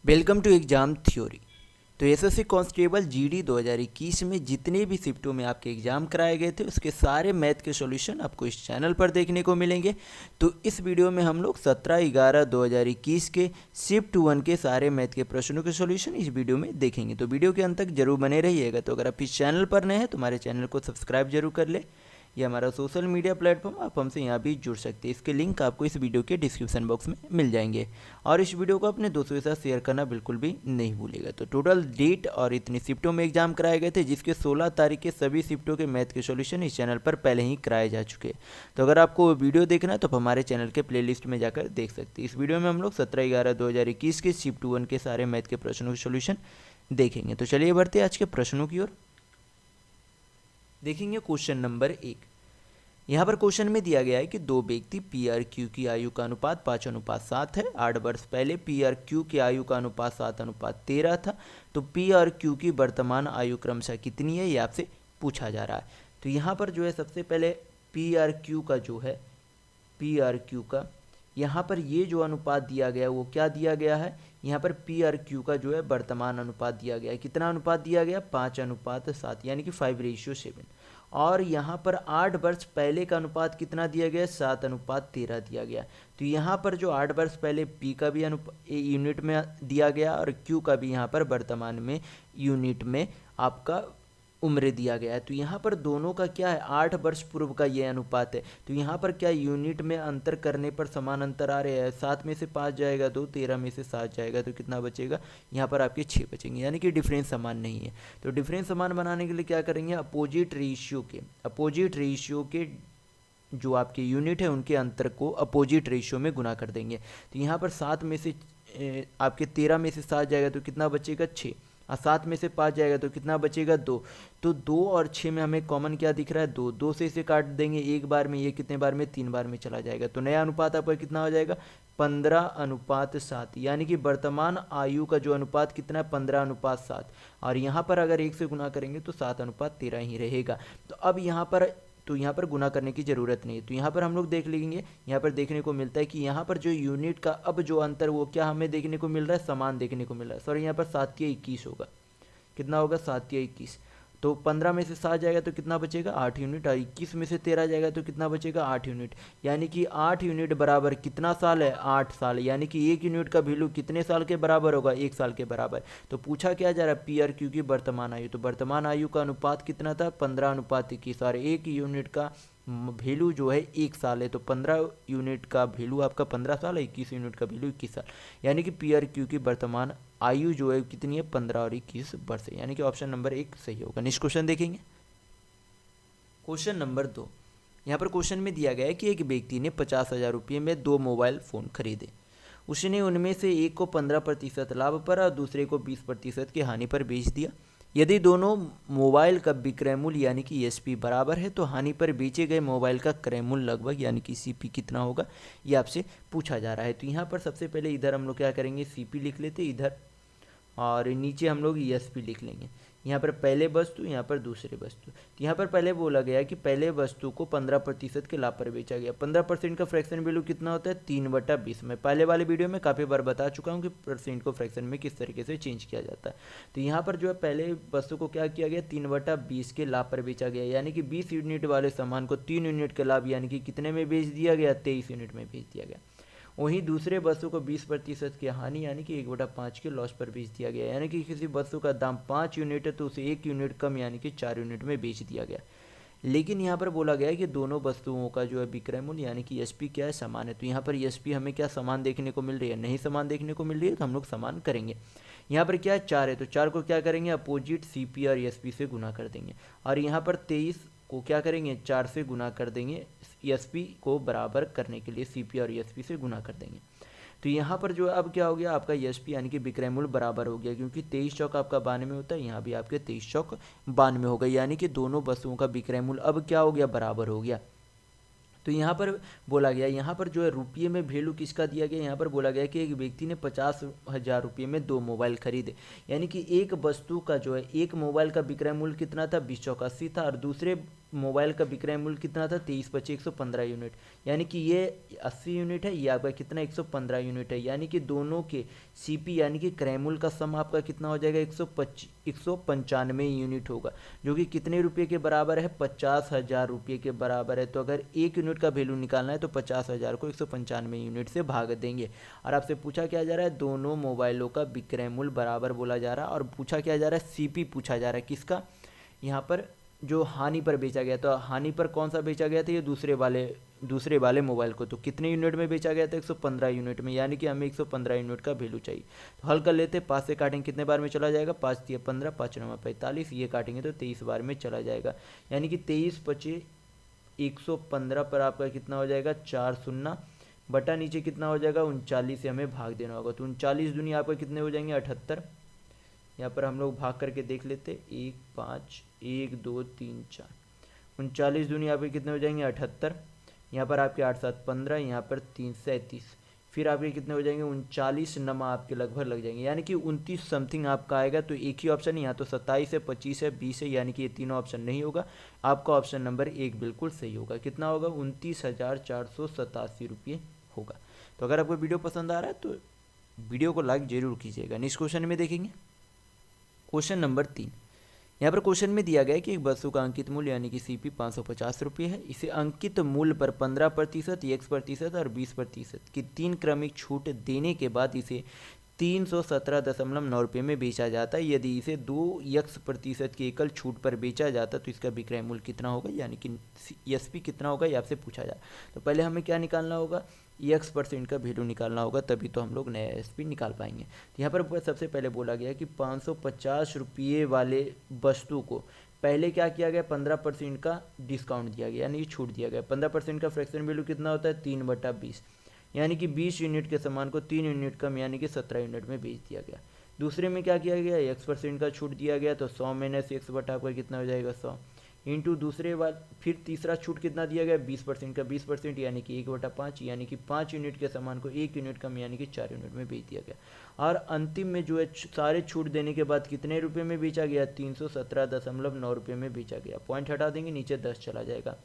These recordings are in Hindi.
Welcome to exam theory. तो एसएससी कांस्टेबल जीडी 2021 में जितने भी शिफ्टों में आपके एग्ज़ाम कराए गए थे उसके सारे मैथ के सॉल्यूशन आपको इस चैनल पर देखने को मिलेंगे। तो इस वीडियो में हम लोग 17/11/2021 के शिफ्ट 1 के सारे मैथ के प्रश्नों के सॉल्यूशन इस वीडियो में देखेंगे। तो वीडियो के अंत तक जरूर बने रहिएगा। तो अगर आप इस चैनल पर नए हैं तो हमारे चैनल को सब्सक्राइब जरूर कर ले। ये हमारा सोशल मीडिया प्लेटफॉर्म, आप हमसे यहाँ भी जुड़ सकते हैं। इसके लिंक आपको इस वीडियो के डिस्क्रिप्शन बॉक्स में मिल जाएंगे। और इस वीडियो को अपने दोस्तों के साथ शेयर करना बिल्कुल भी नहीं भूलेगा। तो टोटल डेट और इतनी शिफ्टों में एग्जाम कराए गए थे, जिसके 16 तारीख के सभी शिफ्टों के मैथ के सॉल्यूशन इस चैनल पर पहले ही कराए जा चुके हैं। तो अगर आपको वो वीडियो देखना है तो आप हमारे चैनल के प्लेलिस्ट में जाकर देख सकते हैं। इस वीडियो में हम लोग 17/11/2021 के शिफ्ट 1 के सारे मैथ के प्रश्नों के सॉल्यूशन देखेंगे। तो चलिए बढ़ते हैं आज के प्रश्नों की ओर। देखेंगे क्वेश्चन नंबर 1। यहाँ पर क्वेश्चन में दिया गया है कि दो व्यक्ति पी आर क्यू की आयु का अनुपात 5:7 है। 8 वर्ष पहले पी आर क्यू की आयु का अनुपात 7:13 था। तो पी आर क्यू की वर्तमान आयु क्रमशः कितनी है, ये आपसे पूछा जा रहा है। तो यहाँ पर जो है सबसे पहले पी आर क्यू का जो है पी आर क्यू का यहाँ पर ये जो अनुपात दिया गया है वो क्या दिया गया है, यहाँ पर पी आर क्यू का जो है वर्तमान अनुपात दिया गया है। कितना अनुपात दिया गया, 5:7, यानी कि 5:7। और यहाँ पर 8 वर्ष पहले का अनुपात कितना दिया गया, 7:13 दिया गया। तो यहाँ पर जो 8 वर्ष पहले पी का भी यूनिट में दिया गया और क्यू का भी यहाँ पर वर्तमान में यूनिट में आपका उम्र दिया गया है। तो यहाँ पर दोनों का क्या है, 8 वर्ष पूर्व का ये अनुपात है। तो यहाँ पर क्या यूनिट में अंतर करने पर समान अंतर आ रहे हैं। 7 में से 5 जाएगा 2, 13 में से 7 जाएगा तो कितना बचेगा, यहाँ पर आपके 6 बचेंगे, यानी कि डिफरेंस समान नहीं है। तो डिफरेंस समान बनाने के लिए क्या करेंगे, अपोजिट रेशियो के जो आपके यूनिट है उनके अंतर को अपोजिट रेशियो में गुना कर देंगे। तो यहाँ पर 7 में से आपके 13 में से 7 जाएगा तो कितना बचेगा, 6। और 7 में से 5 जाएगा तो कितना बचेगा, 2। तो 2 और 6 में हमें कॉमन क्या दिख रहा है, 2। 2 से इसे काट देंगे एक बार में, ये कितने बार में, 3 बार में चला जाएगा। तो नया अनुपात आपका कितना हो जाएगा, 15:7, यानी कि वर्तमान आयु का जो अनुपात कितना है, 15:7। और यहाँ पर अगर 1 से गुना करेंगे तो 7:13 ही रहेगा। तो यहाँ पर गुना करने की ज़रूरत नहीं है। तो यहाँ पर हम लोग देख लेंगे, यहाँ पर देखने को मिलता है कि यहाँ पर जो यूनिट का अब जो अंतर वो क्या हमें देखने को मिल रहा है, समान देखने को मिल रहा है। सॉरी, यहाँ पर 7/21 होगा। कितना होगा, 7/21। तो 15 में से 7 जाएगा तो कितना बचेगा, 8 यूनिट। और 21 में से 13 जाएगा तो कितना बचेगा, 8 यूनिट। यानी कि 8 यूनिट बराबर कितना साल है, 8 साल। यानी कि 1 यूनिट का वैल्यू कितने साल के बराबर होगा, 1 साल के बराबर। तो पूछा क्या जा रहा है, पी आर क्यू की वर्तमान आयु। तो वर्तमान आयु का अनुपात कितना था, 15:21। और 1 यूनिट का वैल्यू जो है 1 साल है। तो 15 यूनिट का वैल्यू आपका 15 साल है, 21 यूनिट का वैल्यू 21 साल। यानी कि पी आर क्यू की वर्तमान आयु जो है कितनी है, 15 और 21 वर्ष है। यानी कि ऑप्शन नंबर 1 सही होगा। नेक्स्ट क्वेश्चन देखेंगे, क्वेश्चन नंबर 2। यहाँ पर क्वेश्चन में दिया गया है कि एक व्यक्ति ने 50,000 रुपये में 2 मोबाइल फ़ोन खरीदे। उसने उनमें से एक को 15% लाभ पर और दूसरे को 20% की हानि पर बेच दिया। यदि दोनों मोबाइल का विक्रय मूल्य यानी कि एसपी बराबर है तो हानि पर बेचे गए मोबाइल का क्रय मूल्य लगभग यानी कि सीपी कितना होगा, ये आपसे पूछा जा रहा है। तो यहाँ पर सबसे पहले इधर हम लोग क्या करेंगे, सीपी लिख लेते इधर, और नीचे हम लोग एसपी लिख लेंगे। यहाँ पर पहले वस्तु, यहाँ पर दूसरे वस्तु। तो यहाँ पर पहले बोला गया कि पहले वस्तु को 15% के लाभ पर बेचा गया। 15% का फ्रैक्शन वैल्यू कितना होता है, 3/20। मैं पहले वाले वीडियो में काफ़ी बार बता चुका हूँ कि परसेंट को फ्रैक्शन में किस तरीके से चेंज किया जाता है। तो यहाँ पर जो है पहले वस्तु को क्या किया गया, 3/20 के लाभ पर बेचा गया। यानी कि 20 यूनिट वाले सामान को 3 यूनिट के लाभ यानी कि कितने में बेच दिया गया, 23 यूनिट में बेच दिया गया। वहीं दूसरे वस्तु को 20% की हानि यानी कि 1/5 के लॉस पर बेच दिया गया। यानी कि किसी वस्तु का दाम 5 यूनिट है तो उसे 1 यूनिट कम यानी कि 4 यूनिट में बेच दिया गया। लेकिन यहाँ पर बोला गया है कि दोनों वस्तुओं का जो है विक्रय मूल्य यानी कि एसपी क्या है, समान है। तो यहाँ पर एसपी हमें क्या समान देखने को मिल रही है, नहीं समान देखने को मिल रही है, तो हम लोग समान करेंगे। यहाँ पर क्या है, 4 है तो 4 को क्या करेंगे, अपोजिट सीपी और एसपी से गुना कर देंगे। और यहाँ पर 23 को क्या करेंगे, 4 से गुना कर देंगे, एसपी को बराबर करने के लिए सीपी और एसपी से गुना कर देंगे। तो यहाँ पर जो अब क्या हो गया, आपका एसपी यानी कि विक्रय मूल्य बराबर हो गया, क्योंकि 23 चौक आपका 92 होता है, यहाँ भी आपके 23 चौक 92 हो गए। यानी कि दोनों वस्तुओं का विक्रय मूल्य अब क्या हो गया, बराबर हो गया। तो यहाँ पर बोला गया, यहाँ पर जो है रुपये में वैल्यू किसका दिया गया, यहाँ पर बोला गया कि एक व्यक्ति ने 50,000 रुपये में 2 मोबाइल खरीदे। यानी कि एक वस्तु का जो है एक मोबाइल का विक्रय मूल्य कितना था, 20 चौक 80 था। और दूसरे मोबाइल का विक्रय मूल्य कितना था, 23/115 यूनिट, यानी कि ये 80 यूनिट है, ये आपका कितना 115 यूनिट है, यानी कि दोनों के सीपी यानी कि क्रय मूल्य का सम आपका कितना हो जाएगा, 195 यूनिट होगा, जो कि कितने रुपये के बराबर है, 50,000 रुपये के बराबर है। तो अगर एक यूनिट का वैल्यू निकालना है तो 50,000 को 195 यूनिट से भाग देंगे। और आपसे पूछा क्या जा रहा है, दोनों मोबाइलों का विक्रय मूल्य बराबर बोला जा रहा है, और पूछा क्या जा रहा है, सीपी पूछा जा रहा है किसका, यहाँ पर जो हानि पर बेचा गया, तो हानि पर कौन सा बेचा गया था, ये दूसरे वाले मोबाइल को, तो कितने यूनिट में बेचा गया था, 115 यूनिट में, यानी कि हमें 115 यूनिट का वैल्यू चाहिए। तो हल कर लेते, 5 से काटेंगे कितने बार में चला जाएगा, 5 × 15, 5 × 9 45, ये काटेंगे तो 23 बार में चला जाएगा, यानी कि 23/115 पर आपका कितना हो जाएगा, 4 शून्य बटा नीचे कितना हो जाएगा, 39 से हमें भाग देना होगा, तो 39 दूनी आपका कितने हो जाएंगे, 78। यहाँ पर हम लोग भाग करके देख लेते, 1 5 1 2 3 4, 39 दूनी यहाँ पे कितने हो जाएंगे, 78, यहाँ पर आपके 8 7 15, यहाँ पर 3 37, फिर आपके कितने हो जाएंगे, 39 नमा आपके लगभग लग जाएंगे, यानी कि 29 समथिंग आपका आएगा। तो एक ही ऑप्शन है, यहाँ तो 27 है, 25 है, 20 है, यानी कि ये तीनों ऑप्शन नहीं होगा, आपका ऑप्शन नंबर 1 बिल्कुल सही होगा। कितना होगा, 29,487 रुपये होगा। तो अगर आपको वीडियो पसंद आ रहा है तो वीडियो को लाइक जरूर कीजिएगा। नेक्स्ट क्वेश्चन में देखेंगे, क्वेश्चन नंबर 3। यहाँ पर क्वेश्चन में दिया गया है कि एक वस्तु का अंकित मूल्य यानी कि सीपी 550 रुपये है, इसे अंकित मूल्य पर 15%, X% और 20% की 3 क्रमिक छूट देने के बाद इसे 317.9 रुपये में बेचा जाता है। यदि इसे 2% की एकल छूट पर बेचा जाता तो इसका विक्रय मूल्य कितना होगा, यानी कि एसपी कितना होगा, ये आपसे पूछा जाए। तो पहले हमें क्या निकालना होगा, X% का वैल्यू निकालना होगा, तभी तो हम लोग नया एसपी निकाल पाएंगे। तो यहाँ पर सबसे पहले बोला गया कि 550 रुपये वाले वस्तु को पहले क्या किया गया, 15% का डिस्काउंट दिया गया, यानी छूट दिया गया। 15% का फ्रैक्शन वैल्यू कितना होता है, 3/20, यानी कि 20 यूनिट के सामान को 3 यूनिट कम यानी कि 17 यूनिट में बेच दिया गया। दूसरे में क्या किया गया, X% का छूट दिया गया, तो 100 - X बटा आपका कितना हो जाएगा, 100 इंटू दूसरे बार फिर तीसरा छूट कितना दिया गया, 20% का 20%, यानी कि 1/5, यानी कि 5 यूनिट के सामान को 1 यूनिट कम यानी कि 4 यूनिट में बेच दिया गया। और अंतिम में जो है सारे छूट देने के बाद कितने रुपये में बेचा गया, 317.9 रुपये में बेचा गया। पॉइंट हटा देंगे, नीचे 10 चला जाएगा,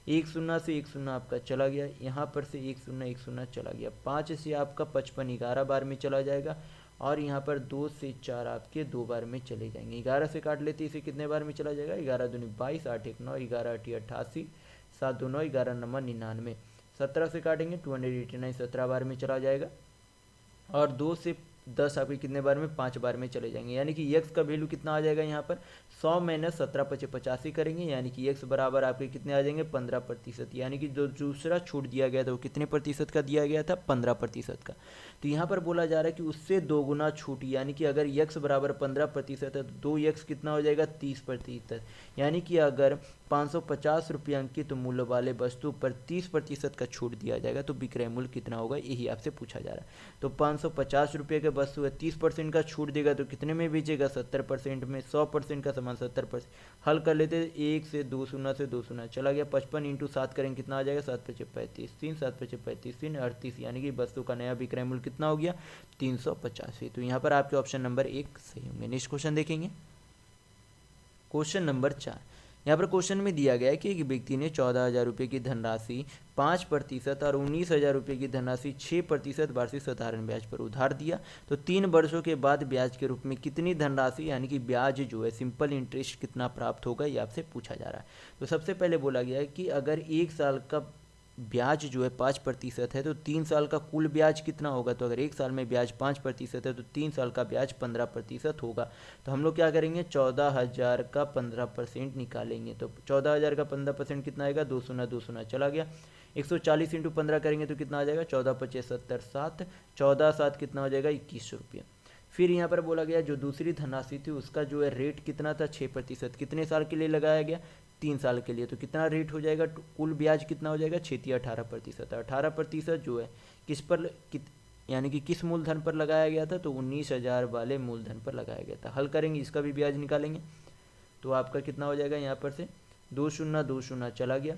1 शून्य से 1 शून्य आपका चला गया, यहाँ पर से 1 शून्य चला गया, 5 से आपका 55 11 बार में चला जाएगा, और यहाँ पर 2 से 4 आपके 2 बार में चले जाएंगे। 11 से काट लेते इसे कितने बार में चला जाएगा, 11 दूनी 22, 8 1 9, 11 8 88, 7 2 9, 11 9 99। 17 से काटेंगे 289, 17 बार में चला जाएगा, और 2 से 10 आपके कितने बार में, 5 बार में चले जाएंगे, यानी कि x का वैल्यू कितना आ जाएगा, यहाँ पर 100 - 17 × 85 करेंगे, यानी कि x बराबर आपके कितने आ जाएंगे, 15%, यानी कि जो दूसरा छूट दिया गया था वो कितने प्रतिशत का दिया गया था, 15% का। तो यहाँ पर बोला जा रहा है कि उससे 2 गुना छूट, यानी कि अगर x बराबर 15% है तो 2x कितना हो जाएगा, 30%, यानी कि अगर 550 रुपये अंकित मूल्य वाले वस्तु पर 30% का छूट दिया जाएगा तो विक्रय मूल्य कितना होगा, यही आपसे पूछा जा रहा है। तो 550 रुपये के वस्तु है, 30% का छूट देगा तो कितने में बेचेगा, 70% में, 100% का सामान 70%। हल कर लेते, 1 से 2 शून्य से 2 शून्य चला गया, 55 इंटू 7 करेंगे कितना आ जाएगा, 7 × 35 3, 7 × 35 3 38, यानी कि वस्तु का नया विक्रय मूल्य कितना हो गया, 385। तो यहाँ पर आपके ऑप्शन नंबर 1 सही होंगे। नेक्स्ट क्वेश्चन देखेंगे, क्वेश्चन नंबर 4। यहाँ पर क्वेश्चन में दिया गया है कि एक व्यक्ति ने 14,000 रुपये की धनराशि 5% और 19,000 रुपये की धनराशि 6% वार्षिक साधारण ब्याज पर उधार दिया, तो 3 वर्षों के बाद ब्याज के रूप में कितनी धनराशि यानी कि ब्याज जो है सिंपल इंटरेस्ट कितना प्राप्त होगा, ये आपसे पूछा जा रहा है। तो सबसे पहले बोला गया है कि अगर 1 साल का ब्याज जो है 5% है तो 3 साल का कुल ब्याज कितना होगा, तो अगर 1 साल में ब्याज 5% है तो 3 साल का ब्याज 15% होगा। तो हम लोग क्या करेंगे, 14,000 का 15% निकालेंगे, तो 14,000 का 15% कितना आएगा, 2 शून्य 2 शून्य चला गया, 140 इंटू 15 करेंगे तो कितना आ जाएगा, 14 × 5 = 70 7, 14 7 कितना हो जाएगा, 2100 रुपये। फिर यहाँ पर बोला गया जो दूसरी धनराशि थी उसका जो है रेट कितना था, 6%, कितने साल के लिए लगाया गया, 3 साल के लिए, तो कितना रेट हो जाएगा, कुल ब्याज कितना हो जाएगा, 18%। 18% जो है किस पर यानी कि किस मूलधन पर लगाया गया था, तो 19,000 वाले मूलधन पर लगाया गया था। हल करेंगे, इसका भी ब्याज निकालेंगे, तो आपका कितना हो जाएगा, यहाँ पर से 2 शून्य 2 शून्य चला गया,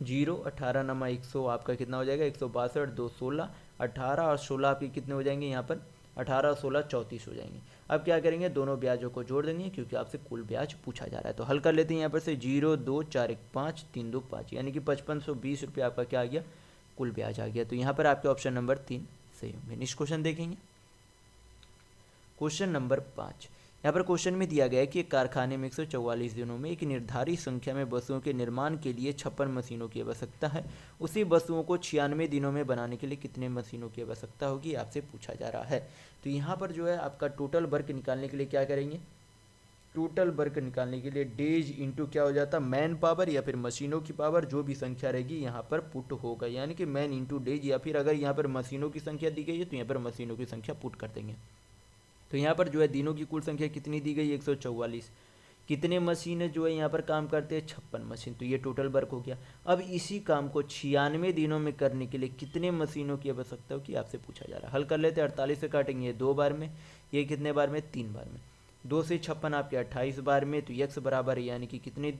0 18 नमा 100 आपका कितना हो जाएगा, 162 2 16 18 और 16 आपके कितने हो जाएंगे, यहाँ पर 18, 16, 34 हो जाएंगे। अब क्या करेंगे, दोनों ब्याजों को जोड़ देंगे क्योंकि आपसे कुल ब्याज पूछा जा रहा है। तो हल कर लेते हैं यहाँ पर से 0, 2, 4, 1, 5, 3, 2, 5 यानी कि 5520 रुपये आपका क्या आ गया, कुल ब्याज आ गया। तो यहाँ पर आपके ऑप्शन नंबर 3 सही होंगे। नेक्स्ट क्वेश्चन देखेंगे, क्वेश्चन नंबर 5। यहाँ पर क्वेश्चन में दिया गया है कि एक कारखाने में 144 दिनों में एक निर्धारित संख्या में वस्तुओं के निर्माण के लिए 56 मशीनों की आवश्यकता है। उसी वस्तुओं को 96 दिनों में बनाने के लिए कितने मशीनों की आवश्यकता होगी, आपसे पूछा जा रहा है। तो यहाँ पर जो है आपका टोटल वर्क निकालने के लिए क्या करेंगे, टोटल वर्क निकालने के लिए डेज इंटू क्या हो जाता है, मैन पावर या फिर मशीनों की पावर, जो भी संख्या रहेगी यहाँ पर पुट होगा, यानी कि मैन इंटू डेज, या फिर अगर यहाँ पर मशीनों की संख्या दी गई है तो यहाँ पर मशीनों की संख्या पुट कर देंगे। तो यहाँ पर जो है दिनों की कुल संख्या कितनी दी गई, 144। कितने मशीनें जो है यहाँ पर काम करते हैं, 56 मशीन। तो ये टोटल वर्क हो गया। अब इसी काम को 96 दिनों में करने के लिए कितने मशीनों की आवश्यकता होगी, आपसे पूछा जा रहा है। हल कर लेते हैं, 48 से काटेंगे 2 बार में, ये कितने बार में, 3 बार में। 2 से 56 आपके 28 बार में, तो यक्स बराबर है यानी कि कितने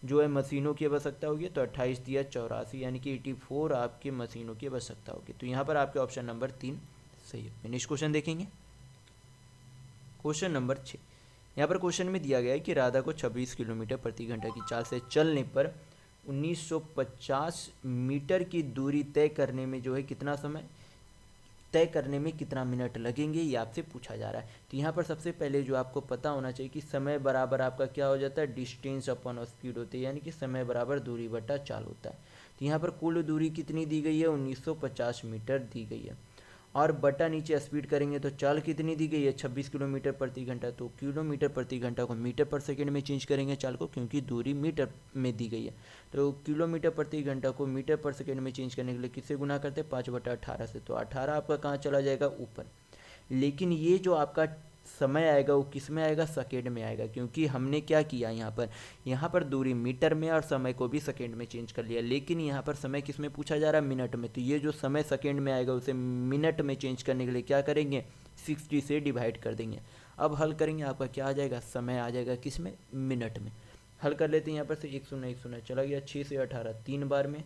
जो है मशीनों की आवश्यकता होगी, तो 28 दिया 84 यानी कि 84 आपकी मशीनों की आवश्यकता होगी। तो यहाँ पर आपके ऑप्शन नंबर 3 सही है। नेक्स्ट क्वेश्चन देखेंगे, क्वेश्चन नंबर 6। यहाँ पर क्वेश्चन में दिया गया है कि राधा को 26 किलोमीटर प्रति घंटा की चाल से चलने पर 1950 मीटर की दूरी तय करने में जो है कितना समय, तय करने में कितना मिनट लगेंगे, ये आपसे पूछा जा रहा है। तो यहाँ पर सबसे पहले जो आपको पता होना चाहिए कि समय बराबर आपका क्या हो जाता है, डिस्टेंस अपॉन स्पीड होती है, यानी कि समय बराबर दूरी बटा चाल होता है। तो यहाँ पर कुल दूरी कितनी दी गई है, 1950 मीटर दी गई है, और बटा नीचे स्पीड करेंगे तो चाल कितनी दी गई है, 26 किलोमीटर प्रति घंटा। तो किलोमीटर प्रति घंटा को मीटर पर सेकंड में चेंज करेंगे चाल को, क्योंकि दूरी मीटर में दी गई है। तो किलोमीटर प्रति घंटा को मीटर पर सेकंड में चेंज करने के लिए किससे गुना करते हैं, 5/18 से। तो 18 आपका कहाँ चला जाएगा, ऊपर। लेकिन ये जो आपका समय आएगा वो किस में आएगा, सेकेंड में आएगा, क्योंकि हमने क्या किया यहाँ पर दूरी मीटर में और समय को भी सेकेंड में चेंज कर लिया। लेकिन यहाँ पर समय किस में पूछा जा रहा है, मिनट में। तो ये जो समय सेकेंड में आएगा उसे मिनट में चेंज करने के लिए क्या करेंगे, 60 से डिवाइड कर देंगे। अब हल करेंगे, आपका क्या आ जाएगा, समय आ जाएगा किस में, मिनट में। हल कर लेते हैं यहाँ पर से 1 शून्य 1 शून्य चला गया, 6 से 18 3 बार में,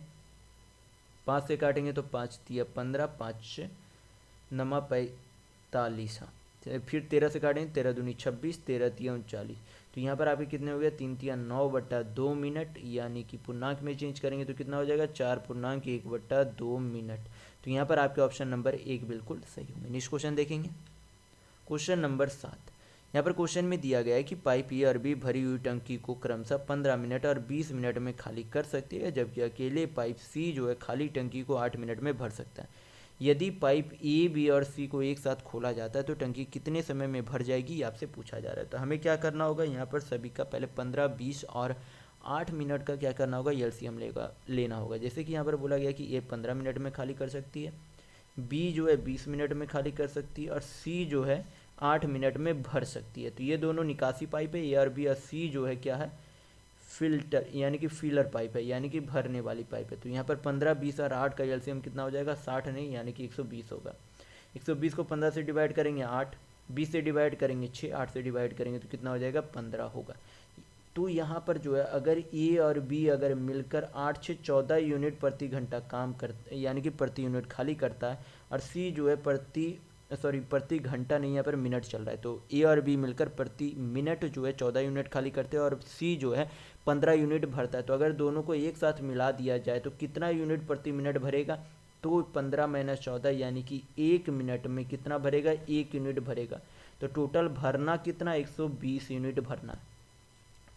5 से काटेंगे तो 5 तिया 15, 5 नमा 45, हाँ फिर 13 से काटेंगे, 13 दूनी 26, 13 तिया 39। तो यहाँ पर आपके कितने हो गया, 3 तिया 9/2 मिनट, यानी कि पूर्णांक में चेंज करेंगे तो कितना हो जाएगा, 4.1/2 मिनट। तो यहाँ पर आपके ऑप्शन नंबर 1 बिल्कुल सही होंगे। नेक्स्ट क्वेश्चन देखेंगे, क्वेश्चन नंबर 7। यहाँ पर क्वेश्चन में दिया गया है कि पाइप ए और बी भरी हुई टंकी को क्रमशः 15 मिनट और 20 मिनट में खाली कर सकती है, जबकि अकेले पाइप सी जो है खाली टंकी को 8 मिनट में भर सकता है। यदि पाइप ए बी और सी को एक साथ खोला जाता है तो टंकी कितने समय में भर जाएगी, ये आपसे पूछा जा रहा है। तो हमें क्या करना होगा, यहाँ पर सभी का पहले 15, 20 और 8 मिनट का क्या करना होगा, एलसीएम लेना होगा। जैसे कि यहाँ पर बोला गया कि ए 15 मिनट में खाली कर सकती है, बी जो है 20 मिनट में खाली कर सकती है, और सी जो है 8 मिनट में भर सकती है। तो ये दोनों निकासी पाइप है, ए और बी, और सी जो है क्या है, फिल्टर यानी कि फिलर पाइप है, यानी कि भरने वाली पाइप है। तो यहाँ पर 15, 20 और 8 का एलसीएम कितना हो जाएगा, 60 नहीं, यानी कि 120 होगा। 120 को 15 से डिवाइड करेंगे 8, 20 से डिवाइड करेंगे 6, 8 से डिवाइड करेंगे तो कितना हो जाएगा, 15 होगा। तो यहाँ पर जो है अगर ए और बी अगर मिलकर 8 से 14 यूनिट प्रति घंटा काम करते, यानी कि प्रति यूनिट खाली करता है, और सी जो है प्रति घंटा नहीं, यहाँ पर मिनट चल रहा है। तो ए और बी मिलकर प्रति मिनट जो है 14 यूनिट खाली करते हैं, और सी जो है 15 यूनिट भरता है। तो अगर दोनों को एक साथ मिला दिया जाए तो कितना यूनिट प्रति मिनट भरेगा, तो 15 - 14 यानी कि 1 मिनट में कितना भरेगा, 1 यूनिट भरेगा। तो टोटल भरना कितना, 120 यूनिट भरना।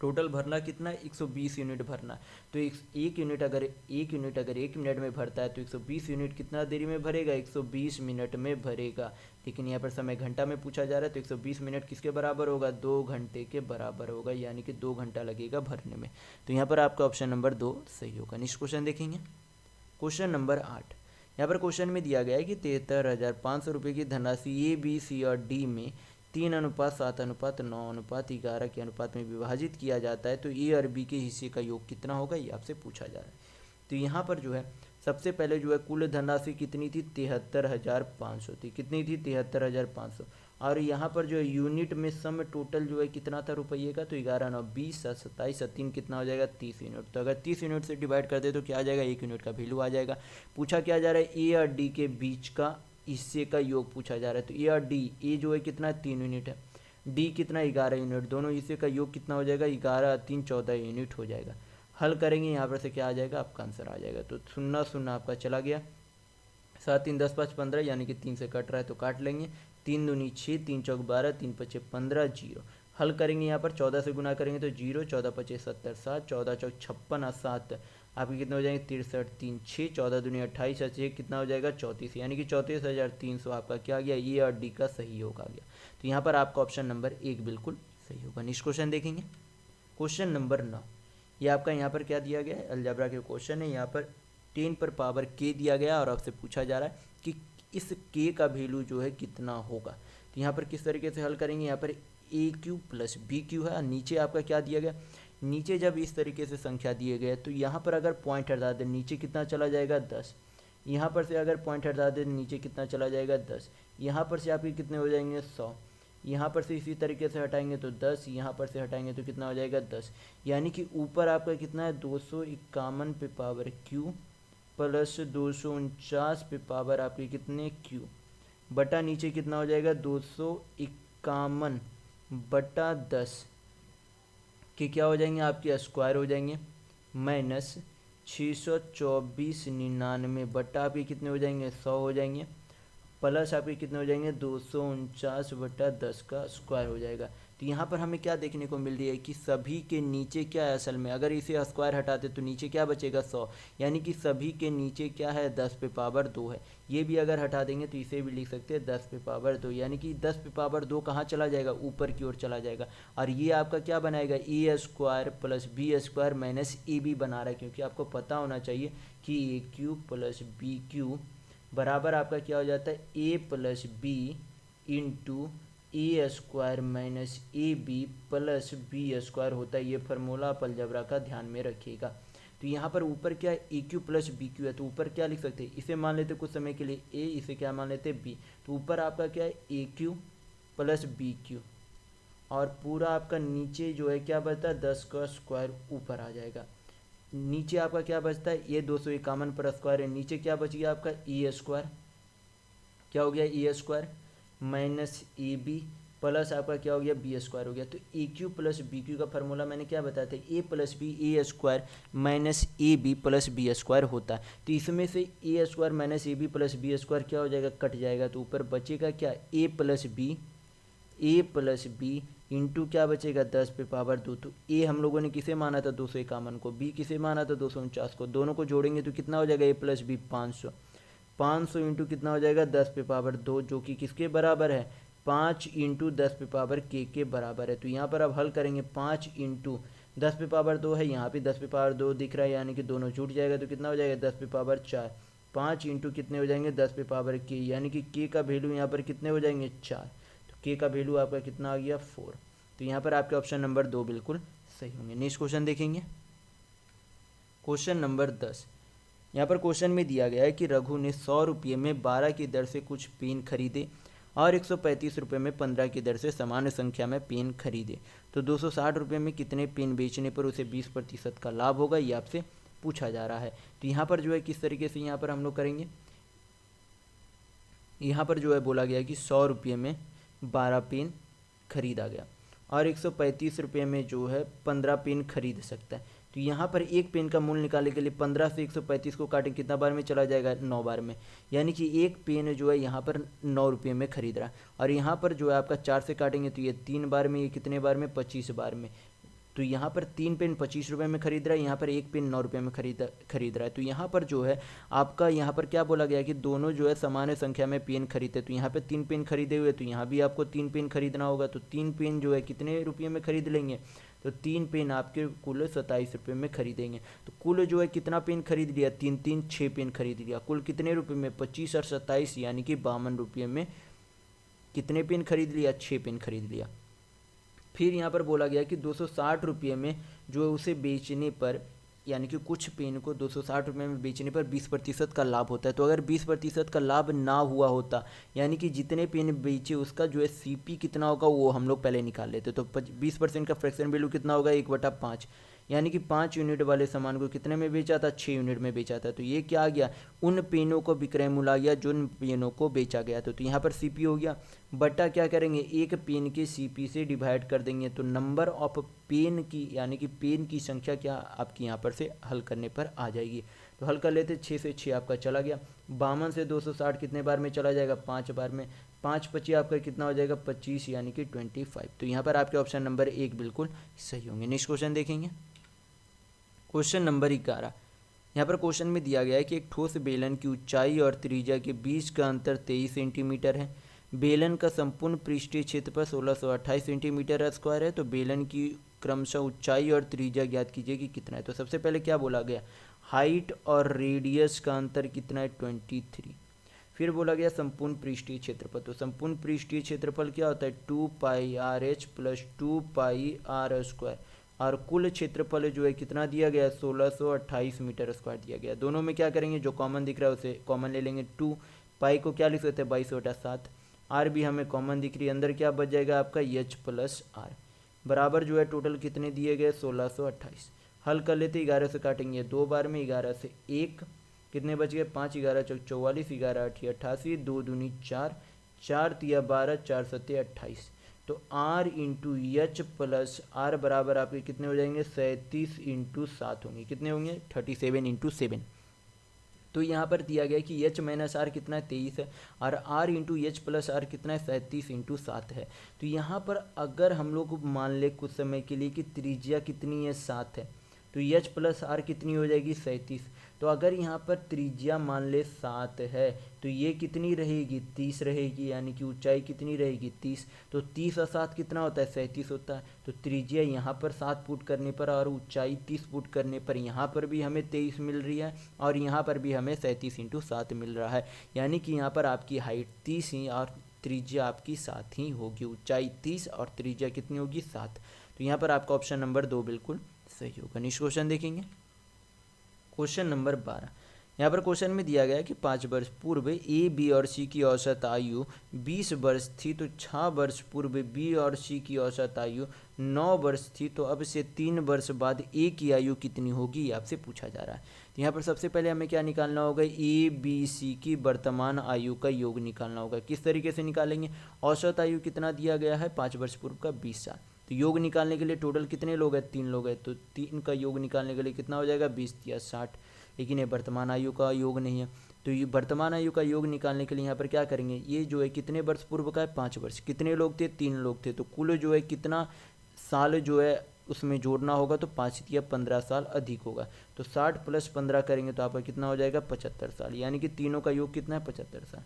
टोटल भरना कितना, 120 यूनिट भरना। तो एक यूनिट अगर 1 मिनट में भरता है तो 120 यूनिट कितना देरी में भरेगा, 120 मिनट में भरेगा। लेकिन यहाँ पर समय घंटा में पूछा जा रहा है, तो 120 मिनट किसके बराबर होगा, 2 घंटे के बराबर होगा, यानी कि 2 घंटा लगेगा भरने में। तो यहाँ पर आपका ऑप्शन नंबर 2 सही होगा। नेक्स्ट क्वेश्चन देखेंगे, क्वेश्चन नंबर 8। यहाँ पर क्वेश्चन में दिया गया है कि 73,500 रुपये की धनराशि ए, बी, सी और डी में 3:7:9:11 के अनुपात में विभाजित किया जाता है, तो ए और बी के हिस्से का योग कितना होगा, ये आपसे पूछा जा रहा है। तो यहाँ पर जो है सबसे पहले जो है कुल धनराशि कितनी थी, 73,500 थी। कितनी थी, 73,500। और यहाँ पर जो है यूनिट में सम टोटल जो है कितना था रुपये का, तो 11 9 20 27 3 कितना हो जाएगा, 30 यूनिट। तो अगर 30 यूनिट से डिवाइड कर दे तो क्या आ जाएगा, 1 यूनिट का वैल्यू आ जाएगा। पूछा क्या जा रहा है, ए और डी के बीच का हिस्से का योग पूछा जा रहा है। तो ए और डी, ए जो है कितना है 3 यूनिट है, डी कितना 11 यूनिट, दोनों हिस्से का योग कितना हो जाएगा 11 3 14 यूनिट हो जाएगा। हल करेंगे यहाँ पर से क्या आ जाएगा, आपका आंसर आ जाएगा। तो 0 0 आपका चला गया, 7 3 10 5 15 यानी कि 3 से कट रहा है तो काट लेंगे, 3 दूनी 6, 3 चौक 12, 3 पचे 15, 0। हल करेंगे यहाँ पर 14 से गुना करेंगे तो 0, 14 पचे 70 7, 14 चौक 56 7 आपके कितने हो जाएंगे 63 3 6, 14 दूनी 28 और 6 कितना हो जाएगा 34, यानी कि 34,300 आपका क्या आ गया, ए और डी का सही योग आ गया। तो यहाँ पर आपका ऑप्शन नंबर 1 बिल्कुल सही होगा। नेक्स्ट क्वेश्चन देखेंगे, क्वेश्चन नंबर 9। ये आपका यहाँ पर क्या दिया गया है, अलजेब्रा के क्वेश्चन है। यहाँ पर 10 पर पावर k दिया गया और आपसे पूछा जा रहा है कि इस k का वैल्यू जो है कितना होगा। तो यहाँ पर किस तरीके से हल करेंगे, यहाँ पर ए क्यू प्लस बी क्यू है, नीचे आपका क्या दिया गया, नीचे जब इस तरीके से संख्या दिए गए तो यहाँ पर अगर पॉइंट हटा दें नीचे कितना चला जाएगा 10, यहाँ पर से अगर पॉइंट हटा दें नीचे कितना चला जाएगा 10, यहाँ पर से आपके कितने हो जाएंगे 100, यहाँ पर से इसी तरीके से हटाएंगे तो 10, यहाँ पर से हटाएंगे तो कितना हो जाएगा 10, यानी कि ऊपर आपका कितना है 251 पे पावर क्यू प्लस 249 पे पावर आपके कितने क्यू बटा नीचे कितना हो जाएगा 251 बटा 10 के क्या हो जाएंगे आपके स्क्वायर हो जाएंगे माइनस 624 बटा आपके कितने हो जाएंगे 100 हो जाएंगे प्लस आपके कितने हो जाएंगे 249 बटा 10 का स्क्वायर हो जाएगा। तो यहाँ पर हमें क्या देखने को मिल रही है कि सभी के नीचे क्या है, असल में अगर इसे स्क्वायर हटाते तो नीचे क्या बचेगा 100, यानी कि सभी के नीचे क्या है 10 पे पावर 2 है। ये भी अगर हटा देंगे तो इसे भी लिख सकते हैं 10 पे पावर 2, यानी कि 10 पे पावर 2 कहाँ चला जाएगा, ऊपर की ओर चला जाएगा। और ये आपका क्या बनाएगा A square plus B square minus A B बना रहा है, क्योंकि आपको पता होना चाहिए कि A cube plus B cube बराबर आपका क्या हो जाता है A plus B into A square minus A B plus B square होता है। ये फार्मूला आप अलजेब्रा का ध्यान में रखिएगा। तो यहाँ पर ऊपर क्या है ए क्यू प्लस बी क्यू है, तो ऊपर क्या लिख सकते हैं, इसे मान लेते कुछ समय के लिए ए, इसे क्या मान लेते बी, तो ऊपर आपका क्या है ए क्यू प्लस बी क्यू और पूरा आपका नीचे जो है क्या बचता है 10 का स्क्वायर ऊपर आ जाएगा। नीचे आपका क्या बचता है ये 251 पर स्क्वायर है, नीचे क्या बच गया आपका ए स्क्वायर, क्या हो गया A square minus A B plus आपका क्या हो गया बी स्क्वायर हो गया। तो A cube plus B cube का फार्मूला मैंने क्या बताया था, A plus B A square minus A B plus B square होता है। तो इसमें से A square minus A B plus B square क्या हो जाएगा, कट जाएगा, तो ऊपर बचेगा क्या ए प्लस बी इंटू क्या बचेगा 10 पे पावर 2। तो ए हम लोगों ने किसे माना था 251 को, बी किसे माना था 249 को, दोनों को जोड़ेंगे तो कितना हो जाएगा ए प्लस बी 500 इंटू कितना हो जाएगा 10 पे पावर 2, जो कि किसके बराबर है 5 इंटू 10 पे पावर के बराबर है। तो यहाँ पर अब हल करेंगे 5 इंटू 10 पे पावर 2 है, यहाँ पे 10 पे पावर 2 दिख रहा है, यानी कि दोनों जुट जाएगा तो कितना हो जाएगा 10 पे पावर 4, 5 इंटू कितने हो जाएंगे 10 पे पावर के, यानी कि के का वैल्यू यहाँ पर कितने हो जाएंगे 4, तो के का वैल्यू आपका कितना आ गया 4। तो यहाँ पर आपके ऑप्शन नंबर 2 बिल्कुल सही होंगे। नेक्स्ट क्वेश्चन देखेंगे, क्वेश्चन नंबर 10। यहाँ पर क्वेश्चन में दिया गया है कि रघु ने 100 रुपये में 12 की दर से कुछ पेन खरीदे और 135 रुपये में 15 की दर से समान संख्या में पेन खरीदे, तो 260 रुपये में कितने पेन बेचने पर उसे 20% का लाभ होगा, ये आपसे पूछा जा रहा है। तो यहाँ पर जो है किस तरीके से यहाँ पर हम लोग करेंगे, यहाँ पर जो है बोला गया है कि 100 रुपये में 12 पेन खरीदा गया और 135 रुपये में जो है 15 पेन खरीद सकता है। तो यहाँ पर एक पेन का मूल्य निकालने के लिए 15 से 135 को काटें कितना बार में चला जाएगा 9 बार में, यानी कि एक पेन जो है यहाँ पर 9 रुपये में खरीद रहा है। और यहाँ पर जो है आपका 4 से काटेंगे तो ये 3 बार में, ये कितने बार में 25 बार में। तो यहाँ पर 3 पेन 25 रुपये में खरीद रहा है, यहाँ पर एक पेन 9 रुपये में खरीद रहा है। तो यहाँ पर जो है आपका यहाँ पर क्या बोला गया कि दोनों जो है समान संख्या में पेन खरीदते, तो यहाँ पे 3 पेन खरीदे हुए, तो यहाँ भी आपको 3 पेन खरीदना होगा। तो 3 पेन जो है कितने रुपये में खरीद लेंगे, तो 3 पेन आपके कुल 27 रुपये में खरीदेंगे। तो कुल जो है कितना पेन खरीद लिया, 3 3 6 पेन खरीद लिया, कुल कितने रुपये में 25 और 27 यानी कि 52 रुपये में कितने पेन खरीद लिया, 6 पेन खरीद लिया। फिर यहाँ पर बोला गया कि 260 रुपये में जो है उसे बेचने पर, यानी कि कुछ पेन को 260 रुपये में बेचने पर 20% का लाभ होता है। तो अगर 20% का लाभ ना हुआ होता, यानी कि जितने पेन बेचे उसका जो है सीपी कितना होगा वो हम लोग पहले निकाल लेते। तो 20% का फ्रैक्शन वैल्यू कितना होगा 1/5, यानी कि 5 यूनिट वाले सामान को कितने में बेचा था, 6 यूनिट में बेचा था। तो ये क्या आ गया, उन पेनों को विक्रय मूल्य आ गया जो उन पेनों को बेचा गया था। तो यहाँ पर सीपी हो गया, बटा क्या करेंगे, एक पेन के सीपी से डिवाइड कर देंगे, तो नंबर ऑफ पेन की यानी कि पेन की संख्या क्या आपकी यहाँ पर से हल करने पर आ जाएगी। तो हल कर लेते, 6 से 6 आपका चला गया, 52 से 260 कितने बार में चला जाएगा, 5 बार में, 5 25 आपका कितना हो जाएगा, 25 यानी कि 25। तो यहाँ पर आपके ऑप्शन नंबर 1 बिल्कुल सही होंगे। नेक्स्ट क्वेश्चन देखेंगे, क्वेश्चन नंबर 11। यहाँ पर क्वेश्चन में दिया गया है कि एक ठोस बेलन की ऊंचाई और त्रिज्या के बीच का अंतर 23 सेंटीमीटर है। बेलन का संपूर्ण पृष्ठीय क्षेत्रफल 1628 सेंटीमीटर स्क्वायर है। तो बेलन की क्रमशः ऊंचाई और त्रिज्या ज्ञात कीजिए कि कितना है। तो सबसे पहले क्या बोला गया, हाइट और रेडियस का अंतर कितना है, 23। फिर बोला गया संपूर्ण पृष्ठीय क्षेत्रफल। तो संपूर्ण पृष्ठीय क्षेत्रफल क्या होता है, 2πRh प्लस 2πr², और कुल क्षेत्रफल जो है कितना दिया गया, 1628 मीटर स्क्वायर दिया गया। दोनों में क्या करेंगे, जो कॉमन दिख रहा है उसे कॉमन ले लेंगे, 2 पाई को क्या लिख सकते हैं, 22/7, आर भी हमें कॉमन दिख रही है, अंदर क्या बच जाएगा आपका h प्लस आर, बराबर जो है टोटल कितने दिए गए, 1628। हल कर लेते, 11 से काटेंगे 2 बार में, 11 से 1 कितने बच गए, 5 11 चौक 44, 11 8 88, 2 दूनी 4, 4 तिया 12, 4 सत्ते 28। तो r into H plus R बराबर आपके कितने हो जाएंगे, 37 इंटू 7 होंगे, कितने होंगे, 37 इंटू 7। तो यहाँ पर दिया गया कि h माइनस आर कितना है, 23 है, और r into H plus R कितना है, 37 इंटू 7 है। तो यहाँ पर अगर हम लोग मान ले कुछ समय के लिए कि त्रिज्या कितनी है, 7 है, तो h प्लस आर कितनी हो जाएगी, 37। तो अगर यहाँ पर त्रिज्या मान ले 7 है तो ये कितनी रहेगी, 30 रहेगी, यानी कि ऊंचाई कितनी रहेगी, 30। तो 30 और 7 कितना होता है, 37 होता है। तो त्रिज्या यहाँ पर 7 फुट करने पर और ऊंचाई 30 फुट करने पर यहाँ पर भी हमें 23 मिल रही है और यहाँ पर भी हमें 37 इंटू 7 मिल रहा है। यानी कि यहाँ पर आपकी हाइट 30 ही और त्रिज्या आपकी 7 ही होगी, ऊंचाई 30 और त्रिज्या कितनी होगी, 7। तो यहाँ पर आपका ऑप्शन नंबर 2 बिल्कुल सही होगा। नेक्स्ट क्वेश्चन देखेंगे, क्वेश्चन नंबर 12। यहाँ पर क्वेश्चन में दिया गया है कि 5 वर्ष पूर्व ए, बी और सी की औसत आयु 20 वर्ष थी, तो 6 वर्ष पूर्व बी और सी की औसत आयु 9 वर्ष थी, तो अब से 3 वर्ष बाद ए की आयु कितनी होगी, आपसे पूछा जा रहा है। तो यहाँ पर सबसे पहले हमें क्या निकालना होगा, ए बी सी की वर्तमान आयु का योग निकालना होगा। किस तरीके से निकालेंगे, औसत आयु कितना दिया गया है, 5 वर्ष पूर्व का 20 साल। तो योग निकालने के लिए टोटल कितने लोग हैं, 3 लोग हैं, तो 3 का योग निकालने के लिए कितना हो जाएगा, 20 या 60। लेकिन ये वर्तमान आयु का योग नहीं है, तो ये वर्तमान आयु का योग निकालने के लिए यहाँ पर क्या करेंगे, ये जो है कितने वर्ष पूर्व का है, 5 वर्ष। कितने लोग थे, 3 लोग थे, तो कुल जो है कितना साल जो है उसमें जोड़ना होगा, तो 5 या 15 साल अधिक होगा। तो 60 प्लस 15 करेंगे तो आपका कितना हो जाएगा, 75 साल, यानी कि तीनों का योग कितना है, 75 साल।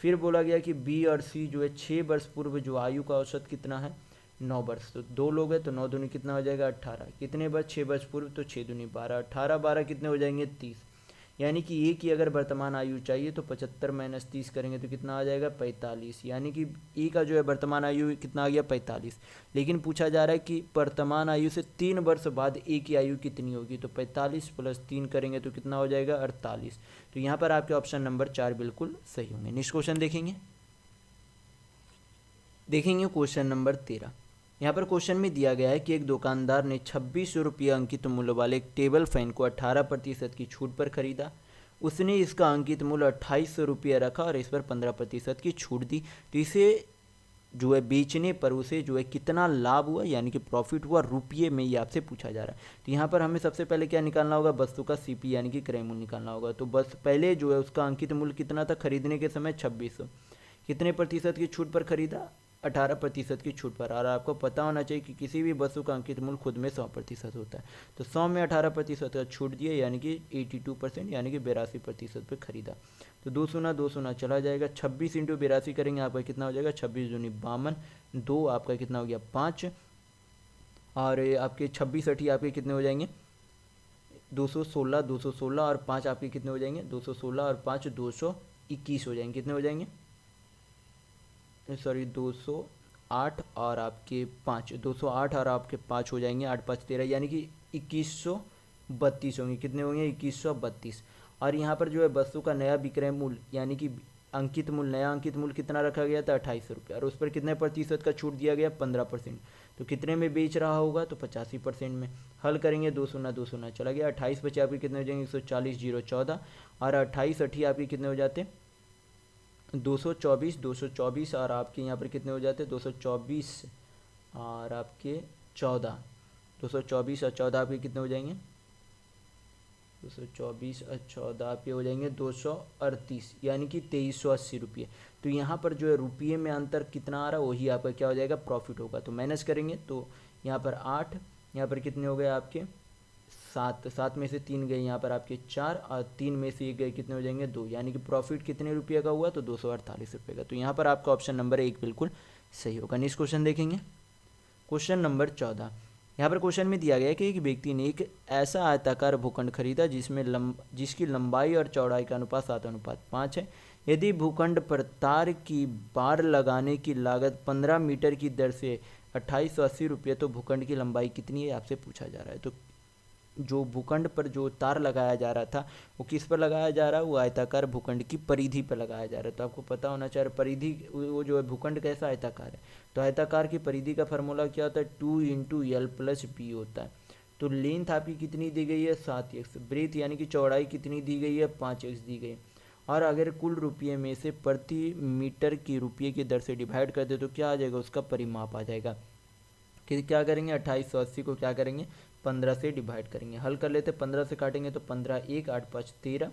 फिर बोला गया कि बी और सी जो है 6 वर्ष पूर्व जो आयु का औसत कितना है, 9 वर्ष। तो 2 लोग हैं तो 9 दूनी कितना हो जाएगा, 18। कितने वर्ष, 6 वर्ष पूर्व, तो 6 दूनी 12, 18 12 कितने हो जाएंगे, 30। यानी कि ए की अगर वर्तमान आयु चाहिए तो 75 माइनस 30 करेंगे तो कितना आ जाएगा, 45। यानी कि ए का जो है वर्तमान आयु कितना आ गया, 45। लेकिन पूछा जा रहा है कि वर्तमान आयु से 3 वर्ष बाद ए की आयु कितनी होगी, तो 45 प्लस 3 करेंगे तो कितना हो जाएगा, 48। तो यहाँ पर आपके ऑप्शन नंबर 4 बिल्कुल सही होंगे। नेक्स्ट क्वेश्चन देखेंगे क्वेश्चन नंबर 13। यहाँ पर क्वेश्चन में दिया गया है कि एक दुकानदार ने 2600 रुपये अंकित मूल्य वाले एक टेबल फैन को 18% की छूट पर खरीदा। उसने इसका अंकित मूल्य 2800 रुपये रखा और इस पर 15% की छूट दी। तो इसे जो है बेचने पर उसे जो है कितना लाभ हुआ, यानी कि प्रॉफिट हुआ रुपये में, ये आपसे पूछा जा रहा है। तो यहाँ पर हमें सबसे पहले क्या निकालना होगा, वस्तु का सीपी यानी कि क्रय मूल्य निकालना होगा। तो बस पहले जो है उसका अंकित मूल्य कितना था, खरीदने के समय 2600, कितने प्रतिशत की छूट पर खरीदा, 18% की छूट पर। और आपको पता होना चाहिए कि किसी भी वस्तु का अंकित मूल्य खुद में 100% होता है। तो 100 में 18% का छूट दिए, यानी कि 82%, यानी कि 82% पर खरीदा। तो 2 सुना 2 सुना चला जाएगा, 26 इंटू 82 करेंगे, आपका कितना हो जाएगा, 26 दूनी 52, 2 आपका कितना हो गया, 5, और आपके 26 80 आपके कितने हो जाएंगे, 216, 216 और 5 आपके कितने हो जाएंगे, 216 और 5 221 हो जाएंगे। कितने हो जाएंगे, सॉरी 208 और आपके 5, 208 और आपके 5 हो जाएंगे, 8 5 13, यानी कि 2132 होंगे। कितने होंगे, 2132। और यहाँ पर जो है वस्तु का नया विक्रय मूल्य, यानी कि अंकित मूल्य, नया अंकित मूल्य कितना रखा गया था 2800 रुपये, और उस पर कितने प्रतिशत का छूट दिया गया 15%। तो कितने में बेच रहा होगा तो 85% में। हल करेंगे 2 शून्य 2 शून्य चला गया, 28 बचे आपके कितने हो जाएंगे 140 0 14, और 28 अठी आपके कितने हो जाते 224 और आपके यहाँ पर कितने हो जाते 224 और आपके 14, 224 और 14 आपके कितने हो जाएंगे 224 और 14 आपके हो जाएंगे 238, यानी कि 2380 रुपये। तो यहाँ पर जो है रुपये में अंतर कितना आ रहा है वही आपका क्या हो जाएगा प्रॉफिट होगा। तो माइनस करेंगे तो यहाँ पर 8, यहाँ पर कितने हो गए आपके 7, 7 में से 3 गए यहाँ पर आपके 4, और 3 में से 1 गए कितने हो जाएंगे 2, यानी कि प्रॉफिट कितने रुपये का हुआ तो 248 रुपये का। तो यहाँ पर आपका ऑप्शन नंबर 1 बिल्कुल सही होगा। नेक्स्ट क्वेश्चन देखेंगे, क्वेश्चन नंबर 14। यहाँ पर क्वेश्चन में दिया गया है कि एक व्यक्ति ने एक ऐसा आयताकार भूखंड खरीदा जिसकी लंबाई और चौड़ाई का अनुपात 7:5 है। यदि भूखंड पर तार की बाड़ लगाने की लागत 15 मीटर की दर से 2880 रुपये, तो भूखंड की लंबाई कितनी है आपसे पूछा जा रहा है। तो जो भूखंड पर जो तार लगाया जा रहा था वो किस पर लगाया जा रहा है, वो आयताकार भूखंड की परिधि पर लगाया जा रहा है। तो आपको पता होना चाहिए परिधि, वो जो है भूखंड कैसा आयताकार है, तो आयताकार की परिधि का फार्मूला क्या होता है 2 × L+B होता है। तो लेंथ आपकी कितनी दी गई है 7x, ब्रेथ यानी कि चौड़ाई कितनी दी गई है 5x दी गई, और अगर कुल रुपये में से प्रति मीटर की रुपये की दर से डिवाइड कर दे तो क्या आ जाएगा उसका परिमाप आ जाएगा। कि क्या करेंगे 2880 को क्या करेंगे 15 से डिवाइड करेंगे। हल कर लेते 15 से काटेंगे तो 15 1 8 5 13,